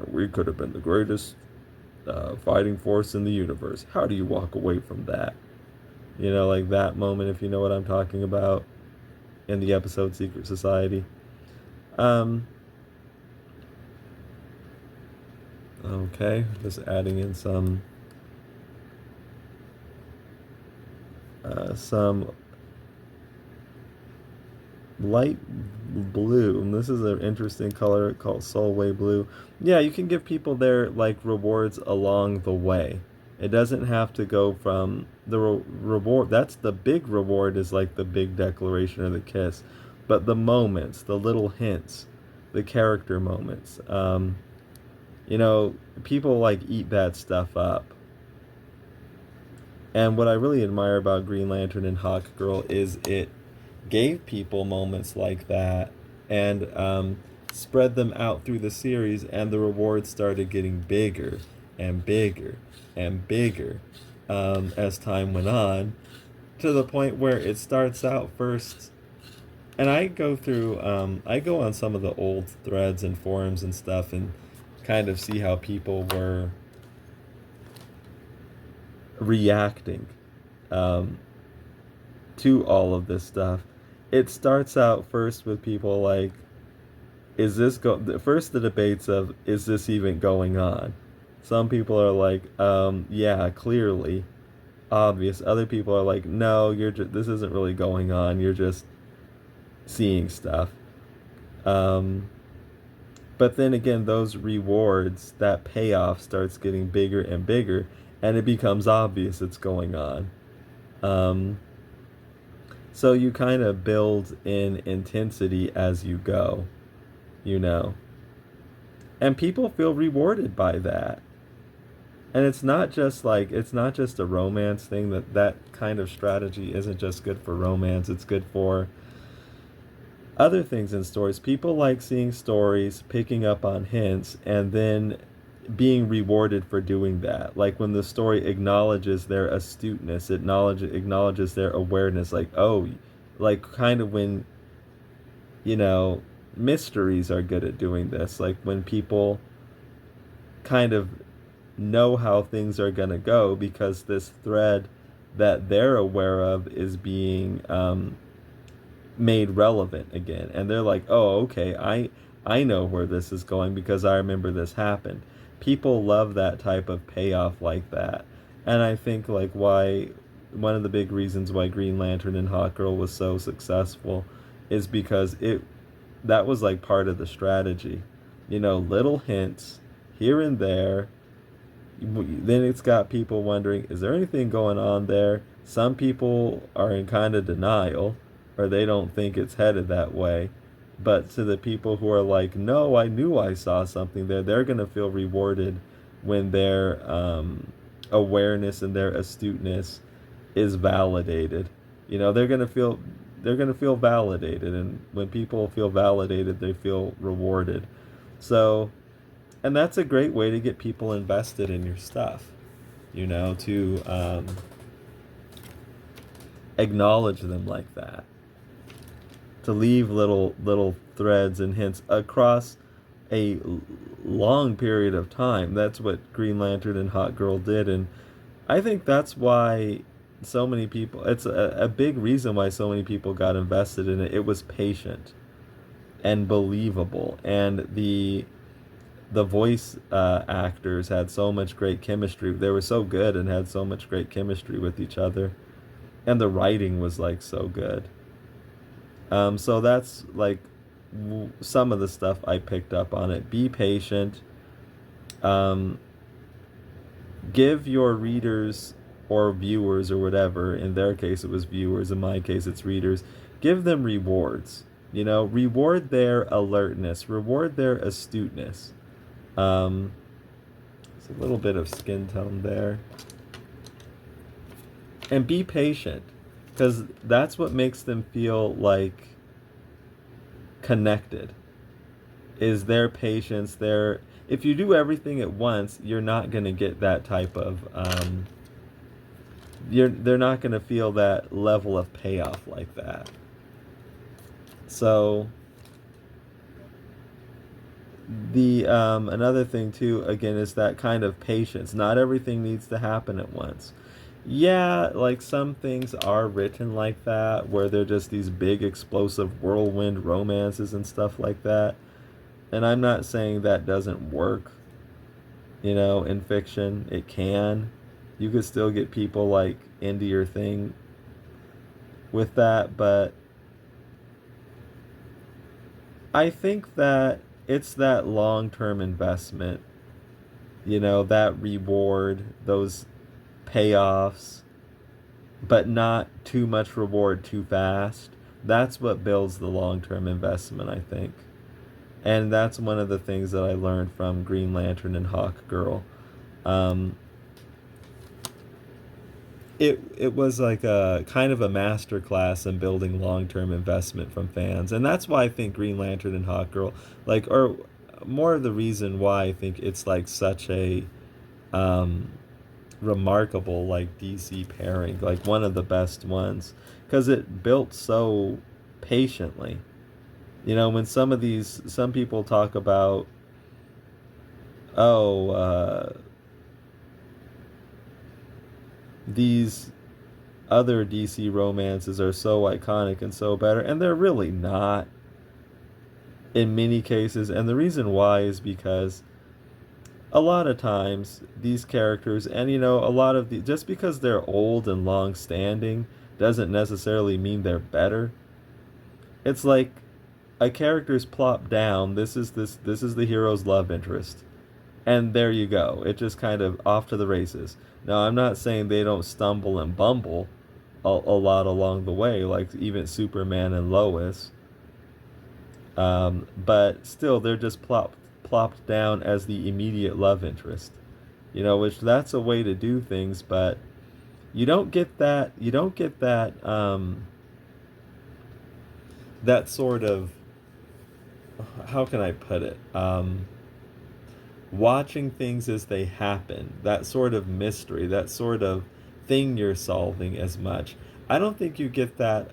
we could have been the greatest fighting force in the universe. How do you walk away from that? Like that moment, if you know what I'm talking about, in the episode Secret Society. Okay, just adding in some light blue. And this is an interesting color called Solway Blue. Yeah, you can give people their like rewards along the way. It doesn't have to go from the reward. That's the big reward, is like the big declaration or the kiss. But the moments, the little hints, the character moments, You know, people like eat that stuff up. And what I really admire about Green Lantern and Hawkgirl is it gave people moments like that and spread them out through the series, and the rewards started getting bigger and bigger and bigger as time went on, to the point where it starts out first. And I go through, I go on some of the old threads and forums and stuff and kind of see how people were reacting um, to all of this stuff. It starts out first with people like, is this first the debates of, is this even going on? Some people are like, yeah, clearly, obvious. Other people are like, no, this isn't really going on. You're just seeing stuff. But then again, those rewards, that payoff starts getting bigger and bigger, and it becomes obvious it's going on. So you kind of build in intensity as you go, you know. And people feel rewarded by that. And it's not just a romance thing. That kind of strategy isn't just good for romance, it's good for other things in stories. People like seeing stories, picking up on hints, and then being rewarded for doing that. Like when the story acknowledges their astuteness, it acknowledges their awareness. Like, oh, like kind of when, you know, mysteries are good at doing this. Like when people kind of know how things are going to go because this thread that they're aware of is being made relevant again, and they're like, oh, okay, I know where this is going because I remember this happened. People love that type of payoff like that. And I think like why one of the big reasons why Green Lantern and Hawkgirl was so successful is because that was like part of the strategy. You know, little hints here and there. Then it's got people wondering, is there anything going on there? Some people are in kind of denial, or they don't think it's headed that way. But to the people who are like, no, I knew I saw something there, they're going to feel rewarded when their awareness and their astuteness is validated. You know, they're going to feel validated, and when people feel validated, they feel rewarded. So, and that's a great way to get people invested in your stuff, you know, to acknowledge them like that, to leave little threads and hints across a long period of time. That's what Green Lantern and Hawkgirl did, and I think that's why so many people, it's a big reason why so many people got invested in it. It was patient and believable, and the voice actors had so much great chemistry. They were so good and had so much great chemistry with each other, and the writing was like so good. So that's like some of the stuff I picked up on it. Be patient. Um, give your readers or viewers or whatever, in their case it was viewers, in my case it's readers, give them rewards. You know, reward their alertness, reward their astuteness. It's a little bit of skin tone there. And be patient, because that's what makes them feel like connected, is their patience. If you do everything at once, you're not going to get that type of they're not going to feel that level of payoff like that. So the another thing too, again, is that kind of patience. Not everything needs to happen at once. Yeah, like some things are written like that, where they're just these big explosive whirlwind romances and stuff like that. And I'm not saying that doesn't work, you know, in fiction. It can. You could still get people like into your thing with that, but I think that it's that long-term investment, you know, that reward, those payoffs, but not too much reward too fast. That's what builds the long-term investment, I think. And that's one of the things that I learned from Green Lantern and Hawkgirl. Um, it was like a kind of a master class in building long-term investment from fans. And that's why I think Green Lantern and Hawkgirl, like, or more of the reason why I think it's like such a um, remarkable like DC pairing, like one of the best ones, because it built so patiently. You know, when some people talk about, oh, these other DC romances are so iconic and so better, and they're really not in many cases. And the reason why is because a lot of times these characters, and you know, a lot of the, just because they're old and long standing doesn't necessarily mean they're better. It's like a character's plopped down, this is the hero's love interest, and there you go, it just kind of off to the races. Now I'm not saying they don't stumble and bumble a lot along the way, like even Superman and Lois, but still they're just plopped down as the immediate love interest, you know, which that's a way to do things, but you don't get that that sort of, how can I put it, watching things as they happen, that sort of mystery, that sort of thing you're solving as much. I don't think you get that,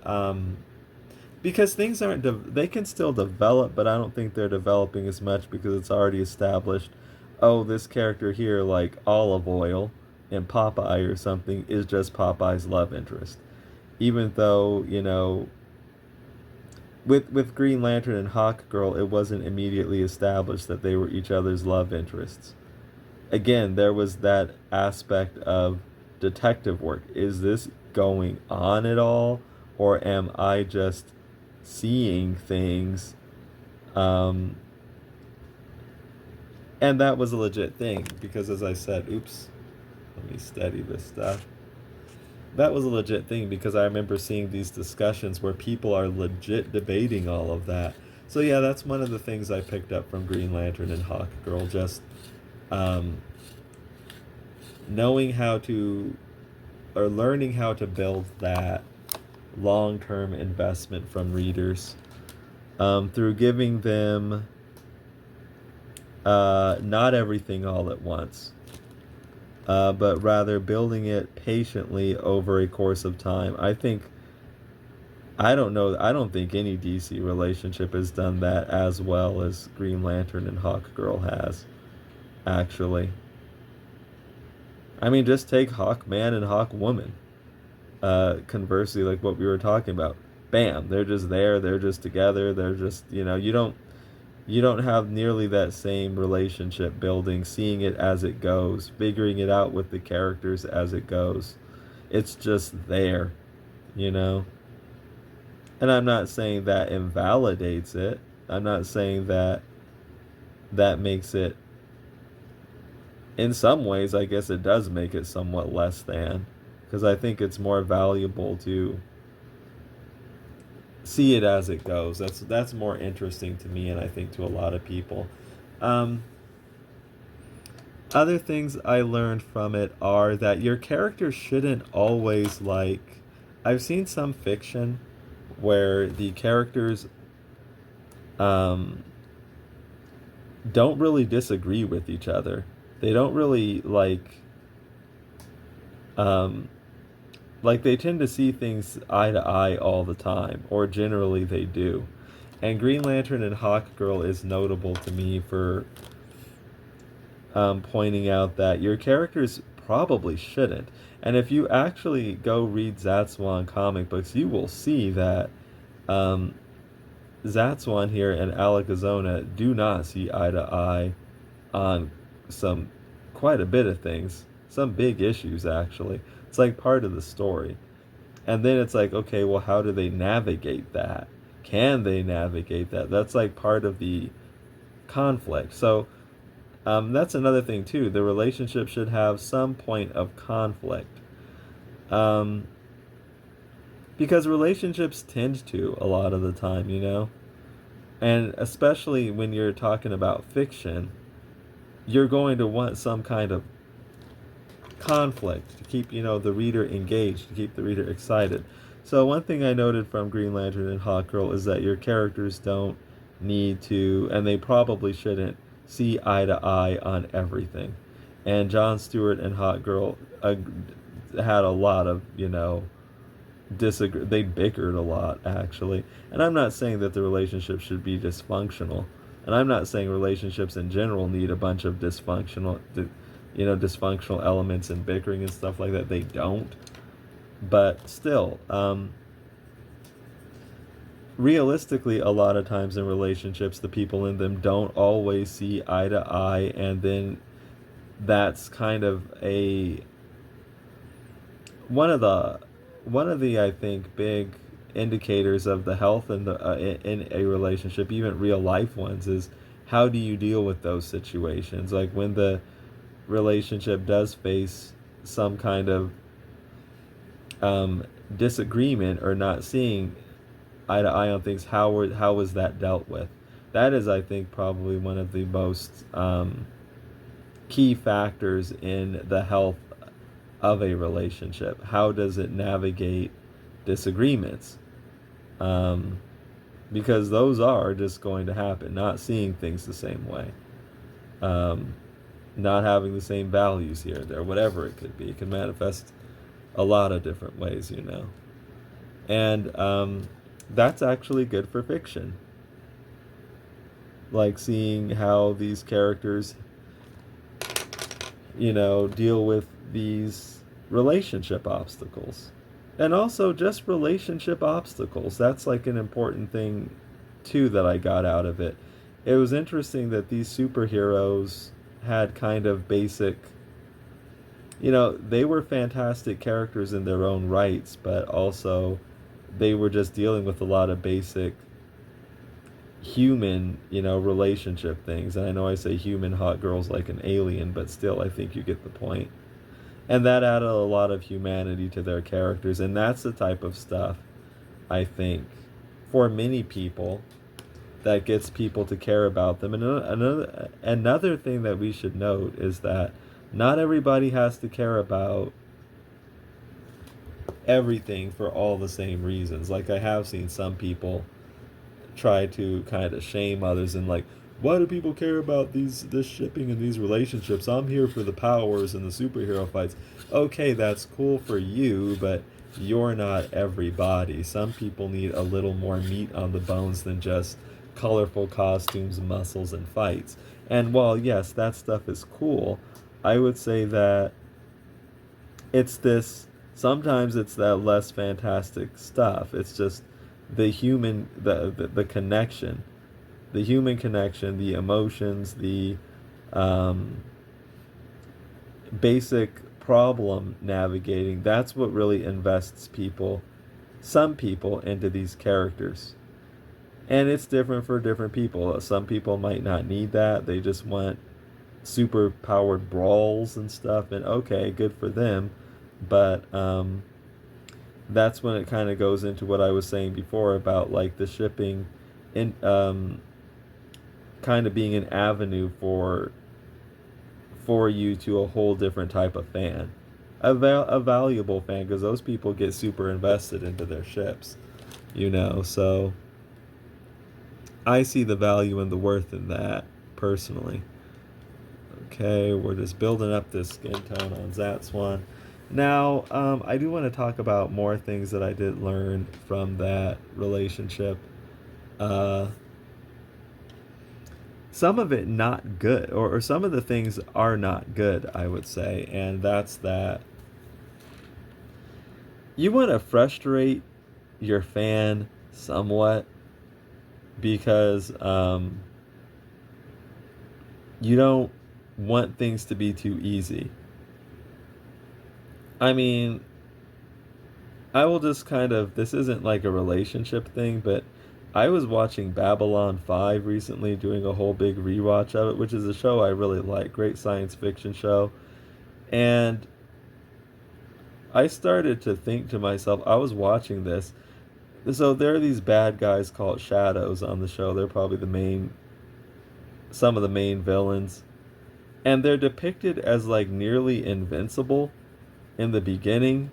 because things aren't they can still develop, but I don't think they're developing as much because it's already established. Oh, this character here, like Olive Oil in Popeye or something, is just Popeye's love interest, even though, you know, with Green Lantern and Hawkgirl, it wasn't immediately established that they were each other's love interests. Again, there was that aspect of detective work. Is this going on at all, or am I just seeing things? Um, and that was a legit thing because, as I said, oops, let me steady this stuff. That was a legit thing because I remember seeing these discussions where people are legit debating all of that. So yeah, that's one of the things I picked up from Green Lantern and Hawkgirl, just um, knowing how to, or learning how to build that long-term investment from readers, through giving them not everything all at once, but rather building it patiently over a course of time. I don't know, I don't think any DC relationship has done that as well as Green Lantern and Hawkgirl has, actually. I mean, just take Hawkman and Hawkwoman. Conversely, like what we were talking about. Bam, they're just there, they're just together, they're just, you know, you don't have nearly that same relationship building, seeing it as it goes, figuring it out with the characters as it goes. It's just there, you know? And I'm not saying that invalidates it. I'm not saying that that makes it, in some ways, I guess it does make it somewhat less than, because I think it's more valuable to see it as it goes. That's more interesting to me, and I think to a lot of people. Um, Other things I learned from it are that your character shouldn't always like. I've seen some fiction where the characters um, don't really disagree with each other. They don't really um, like they tend to see things eye to eye all the time, or generally they do. And Green Lantern and Hawkgirl is notable to me for pointing out that your characters probably shouldn't. And if you actually go read Zatswan comic books, you will see that um, Zatswan here and Alakazona do not see eye to eye on some quite a bit of things, some big issues actually. It's like part of the story. And then it's like, okay, well, how do they navigate that? Can they navigate that? That's like part of the conflict. So that's another thing too. The relationship should have some point of conflict, um, because relationships tend to, a lot of the time, you know. And especially when you're talking about fiction, you're going to want some kind of conflict to keep, the reader engaged, to keep the reader excited. So one thing I noted from Green Lantern and Hawkgirl is that your characters don't need to, and they probably shouldn't, see eye to eye on everything. And John Stewart and Hawkgirl had a lot of, disagree. They bickered a lot, actually. And I'm not saying that the relationship should be dysfunctional. And I'm not saying relationships in general need a bunch of dysfunctional elements and bickering and stuff like that. They don't. But still, realistically, a lot of times in relationships, the people in them don't always see eye to eye, and then that's kind of one of the I think big indicators of the health in a relationship, even real life ones, is how do you deal with those situations? Like when the relationship does face some kind of disagreement or not seeing eye to eye on things, how was that dealt with? That is, I think, probably one of the most key factors in the health of a relationship. How does it navigate disagreements? Because those are just going to happen. Not seeing things the same way, not having the same values here, there, whatever it could be. It can manifest a lot of different ways, and that's actually good for fiction. Like seeing how these characters, deal with these relationship obstacles. And also just relationship obstacles. That's like an important thing, too, that I got out of it. It was interesting that these superheroes had kind of basic, they were fantastic characters in their own rights, but also they were just dealing with a lot of basic human, relationship things. And I know I say human, Hawkgirl's like an alien, but still, I think you get the point. And that added a lot of humanity to their characters. And that's the type of stuff, I think, for many people, that gets people to care about them. And another thing that we should note is that not everybody has to care about everything for all the same reasons. Like, I have seen some people try to kind of shame others and like, why do people care about this shipping and these relationships? I'm here for the powers and the superhero fights. Okay, that's cool for you, but you're not everybody. Some people need a little more meat on the bones than just colorful costumes, muscles, and fights. And while, yes, that stuff is cool, I would say that sometimes it's that less fantastic stuff. It's just the human, the connection, the human connection, the emotions, the basic problem navigating. That's what really invests some people, into these characters. And it's different for different people. Some people might not need that. They just want super powered brawls and stuff, and okay, good for them. But that's when it kind of goes into what I was saying before about like the shipping in kind of being an avenue for you to a whole different type of fan, a valuable fan, because those people get super invested into their ships, so I see the value and the worth in that personally. Okay, we're just building up this skin tone on Zatswan. Now, I do want to talk about more things that I did learn from that relationship. Some of it not good, or some of the things are not good, I would say, and that's that you want to frustrate your fan somewhat, because you don't want things to be too easy. I mean, I will just this isn't like a relationship thing, but I was watching Babylon 5 recently, doing a whole big rewatch of it, which is a show I really like. Great science fiction show. And I started to think to myself, I was watching this, So there are these bad guys called shadows on the show. They're probably some of the main villains, and they're depicted as like nearly invincible in the beginning,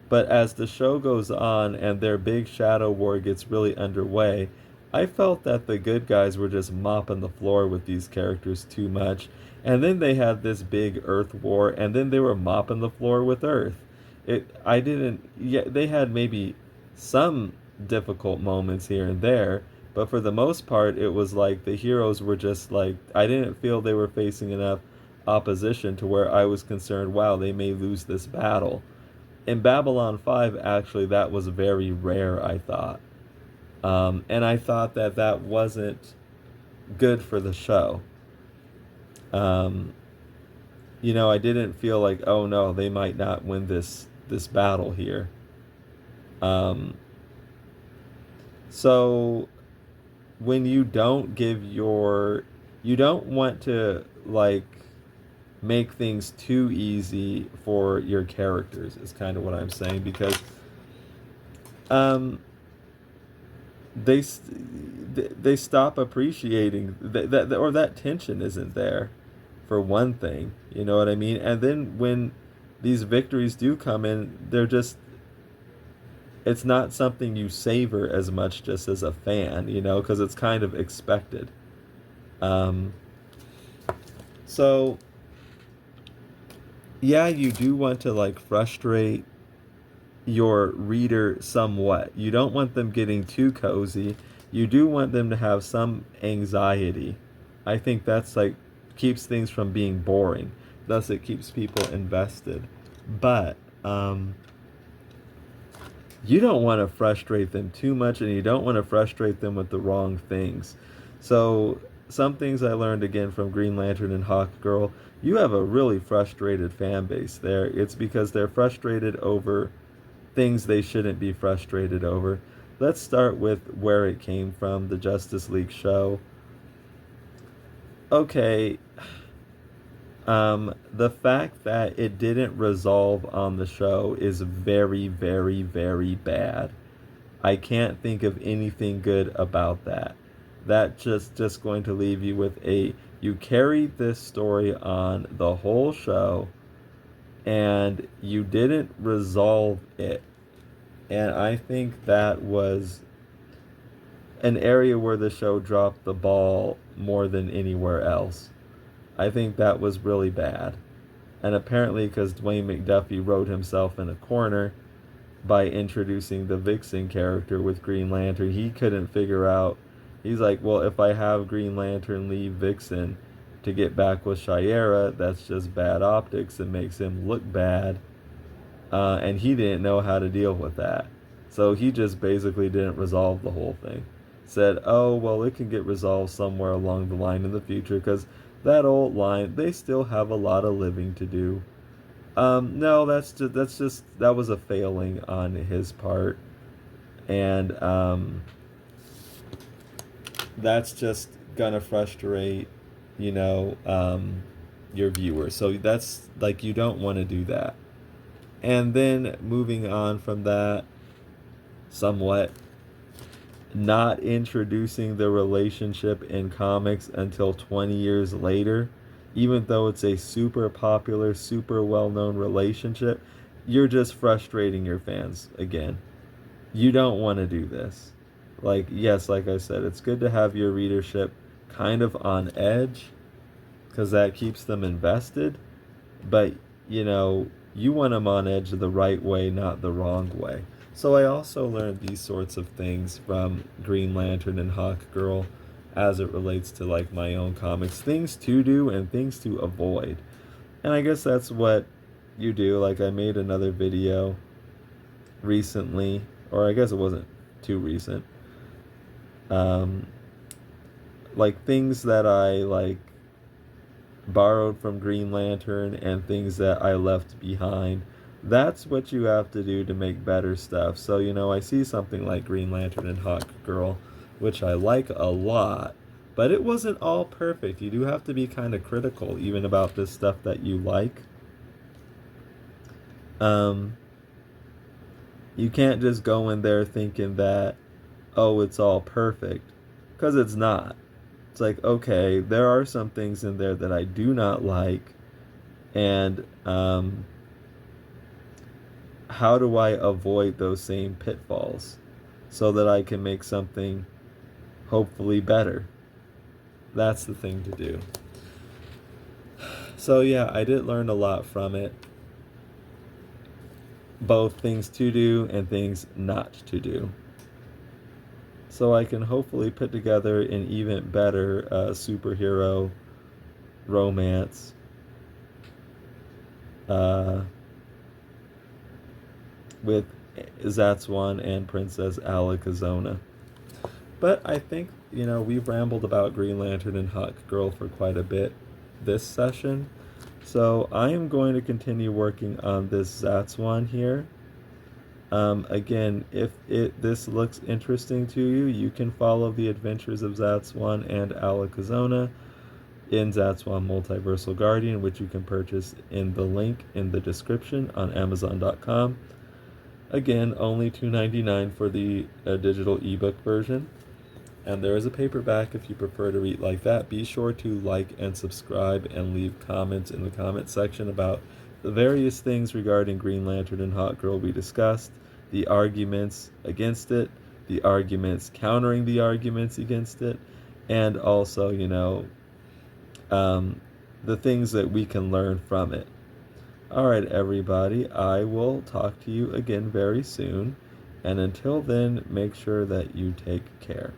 but as the show goes on and their big shadow war gets really underway, I felt that the good guys were just mopping the floor with these characters too much. And then they had this big Earth war, and then they were mopping the floor with Earth. I didn't, yeah, they had maybe some difficult moments here and there, but for the most part, it was like the heroes were just like, I didn't feel they were facing enough opposition to where I was concerned, wow, they may lose this battle. In Babylon 5, actually, that was very rare, I thought. And I thought that that wasn't good for the show. Um, I didn't feel like, oh no, they might not win this battle here. Um, so when you don't want to like make things too easy for your characters, is kind of what I'm saying, because um they they stop appreciating that, or that tension isn't there, for one thing, you know what I mean? And then when these victories do come in, it's not something you savor as much just as a fan, because it's kind of expected. um so yeah, you do want to like frustrate your reader somewhat. You don't want them getting too cozy. You do want them to have some anxiety. I think that's like keeps things from being boring. Thus, it keeps people invested. But you don't want to frustrate them too much, and you don't want to frustrate them with the wrong things. So, some things I learned again from Green Lantern and Hawkgirl, you have a really frustrated fan base there. It's because they're frustrated over things they shouldn't be frustrated over. Let's start with where it came from, the Justice League show. Okay, the fact that it didn't resolve on the show is very, very, very bad. I can't think of anything good about that. That just going to leave you with you carried this story on the whole show and you didn't resolve it. And I think that was an area where the show dropped the ball more than anywhere else. I think that was really bad. And apparently, because Dwayne McDuffie wrote himself in a corner by introducing the Vixen character with Green Lantern, he couldn't figure out. He's like, well, if I have Green Lantern leave Vixen to get back with Shiera, that's just bad optics. It makes him look bad. And he didn't know how to deal with that. So he just basically didn't resolve the whole thing. Said, oh, well, it can get resolved somewhere along the line in the future, because that old line, they still have a lot of living to do. No, that was a failing on his part. And that's just gonna frustrate, your viewers. So that's like, you don't want to do that. And then moving on from that, somewhat, not introducing the relationship in comics until 20 years later, even though it's a super popular, super well-known relationship, you're just frustrating your fans again. You don't want to do this. Like, yes, like I said, it's good to have your readership kind of on edge, because that keeps them invested, but, you want them on edge the right way, not the wrong way. So I also learned these sorts of things from Green Lantern and Hawkgirl as it relates to like my own comics, things to do and things to avoid. And I guess that's what you do. Like, I made another video recently, or I guess it wasn't too recent. Like things that I like borrowed from Green Lantern and things that I left behind. That's what you have to do to make better stuff. So, I see something like Green Lantern and Hawkgirl, which I like a lot, but it wasn't all perfect. You do have to be kind of critical even about this stuff that you like. You can't just go in there thinking that, oh, it's all perfect, because it's not. It's like, okay, there are some things in there that I do not like, and how do I avoid those same pitfalls so that I can make something hopefully better? That's the thing to do. So yeah, I did learn a lot from it. Both things to do and things not to do. So I can hopefully put together an even better superhero romance with Zatswan and Princess Alakazona. But I think, we've rambled about Green Lantern and Hawkgirl for quite a bit this session. So I am going to continue working on this Zatswan here. Again, if this looks interesting to you, you can follow the adventures of Zatswan and Alakazona in Zatswan Multiversal Guardian, which you can purchase in the link in the description on Amazon.com. Again, only $2.99 for the digital ebook version. And there is a paperback if you prefer to read like that. Be sure to like and subscribe and leave comments in the comment section about the various things regarding Green Lantern and Hawkgirl we discussed, the arguments against it, the arguments countering the arguments against it, and also, the things that we can learn from it. Alright, everybody, I will talk to you again very soon. And until then, make sure that you take care.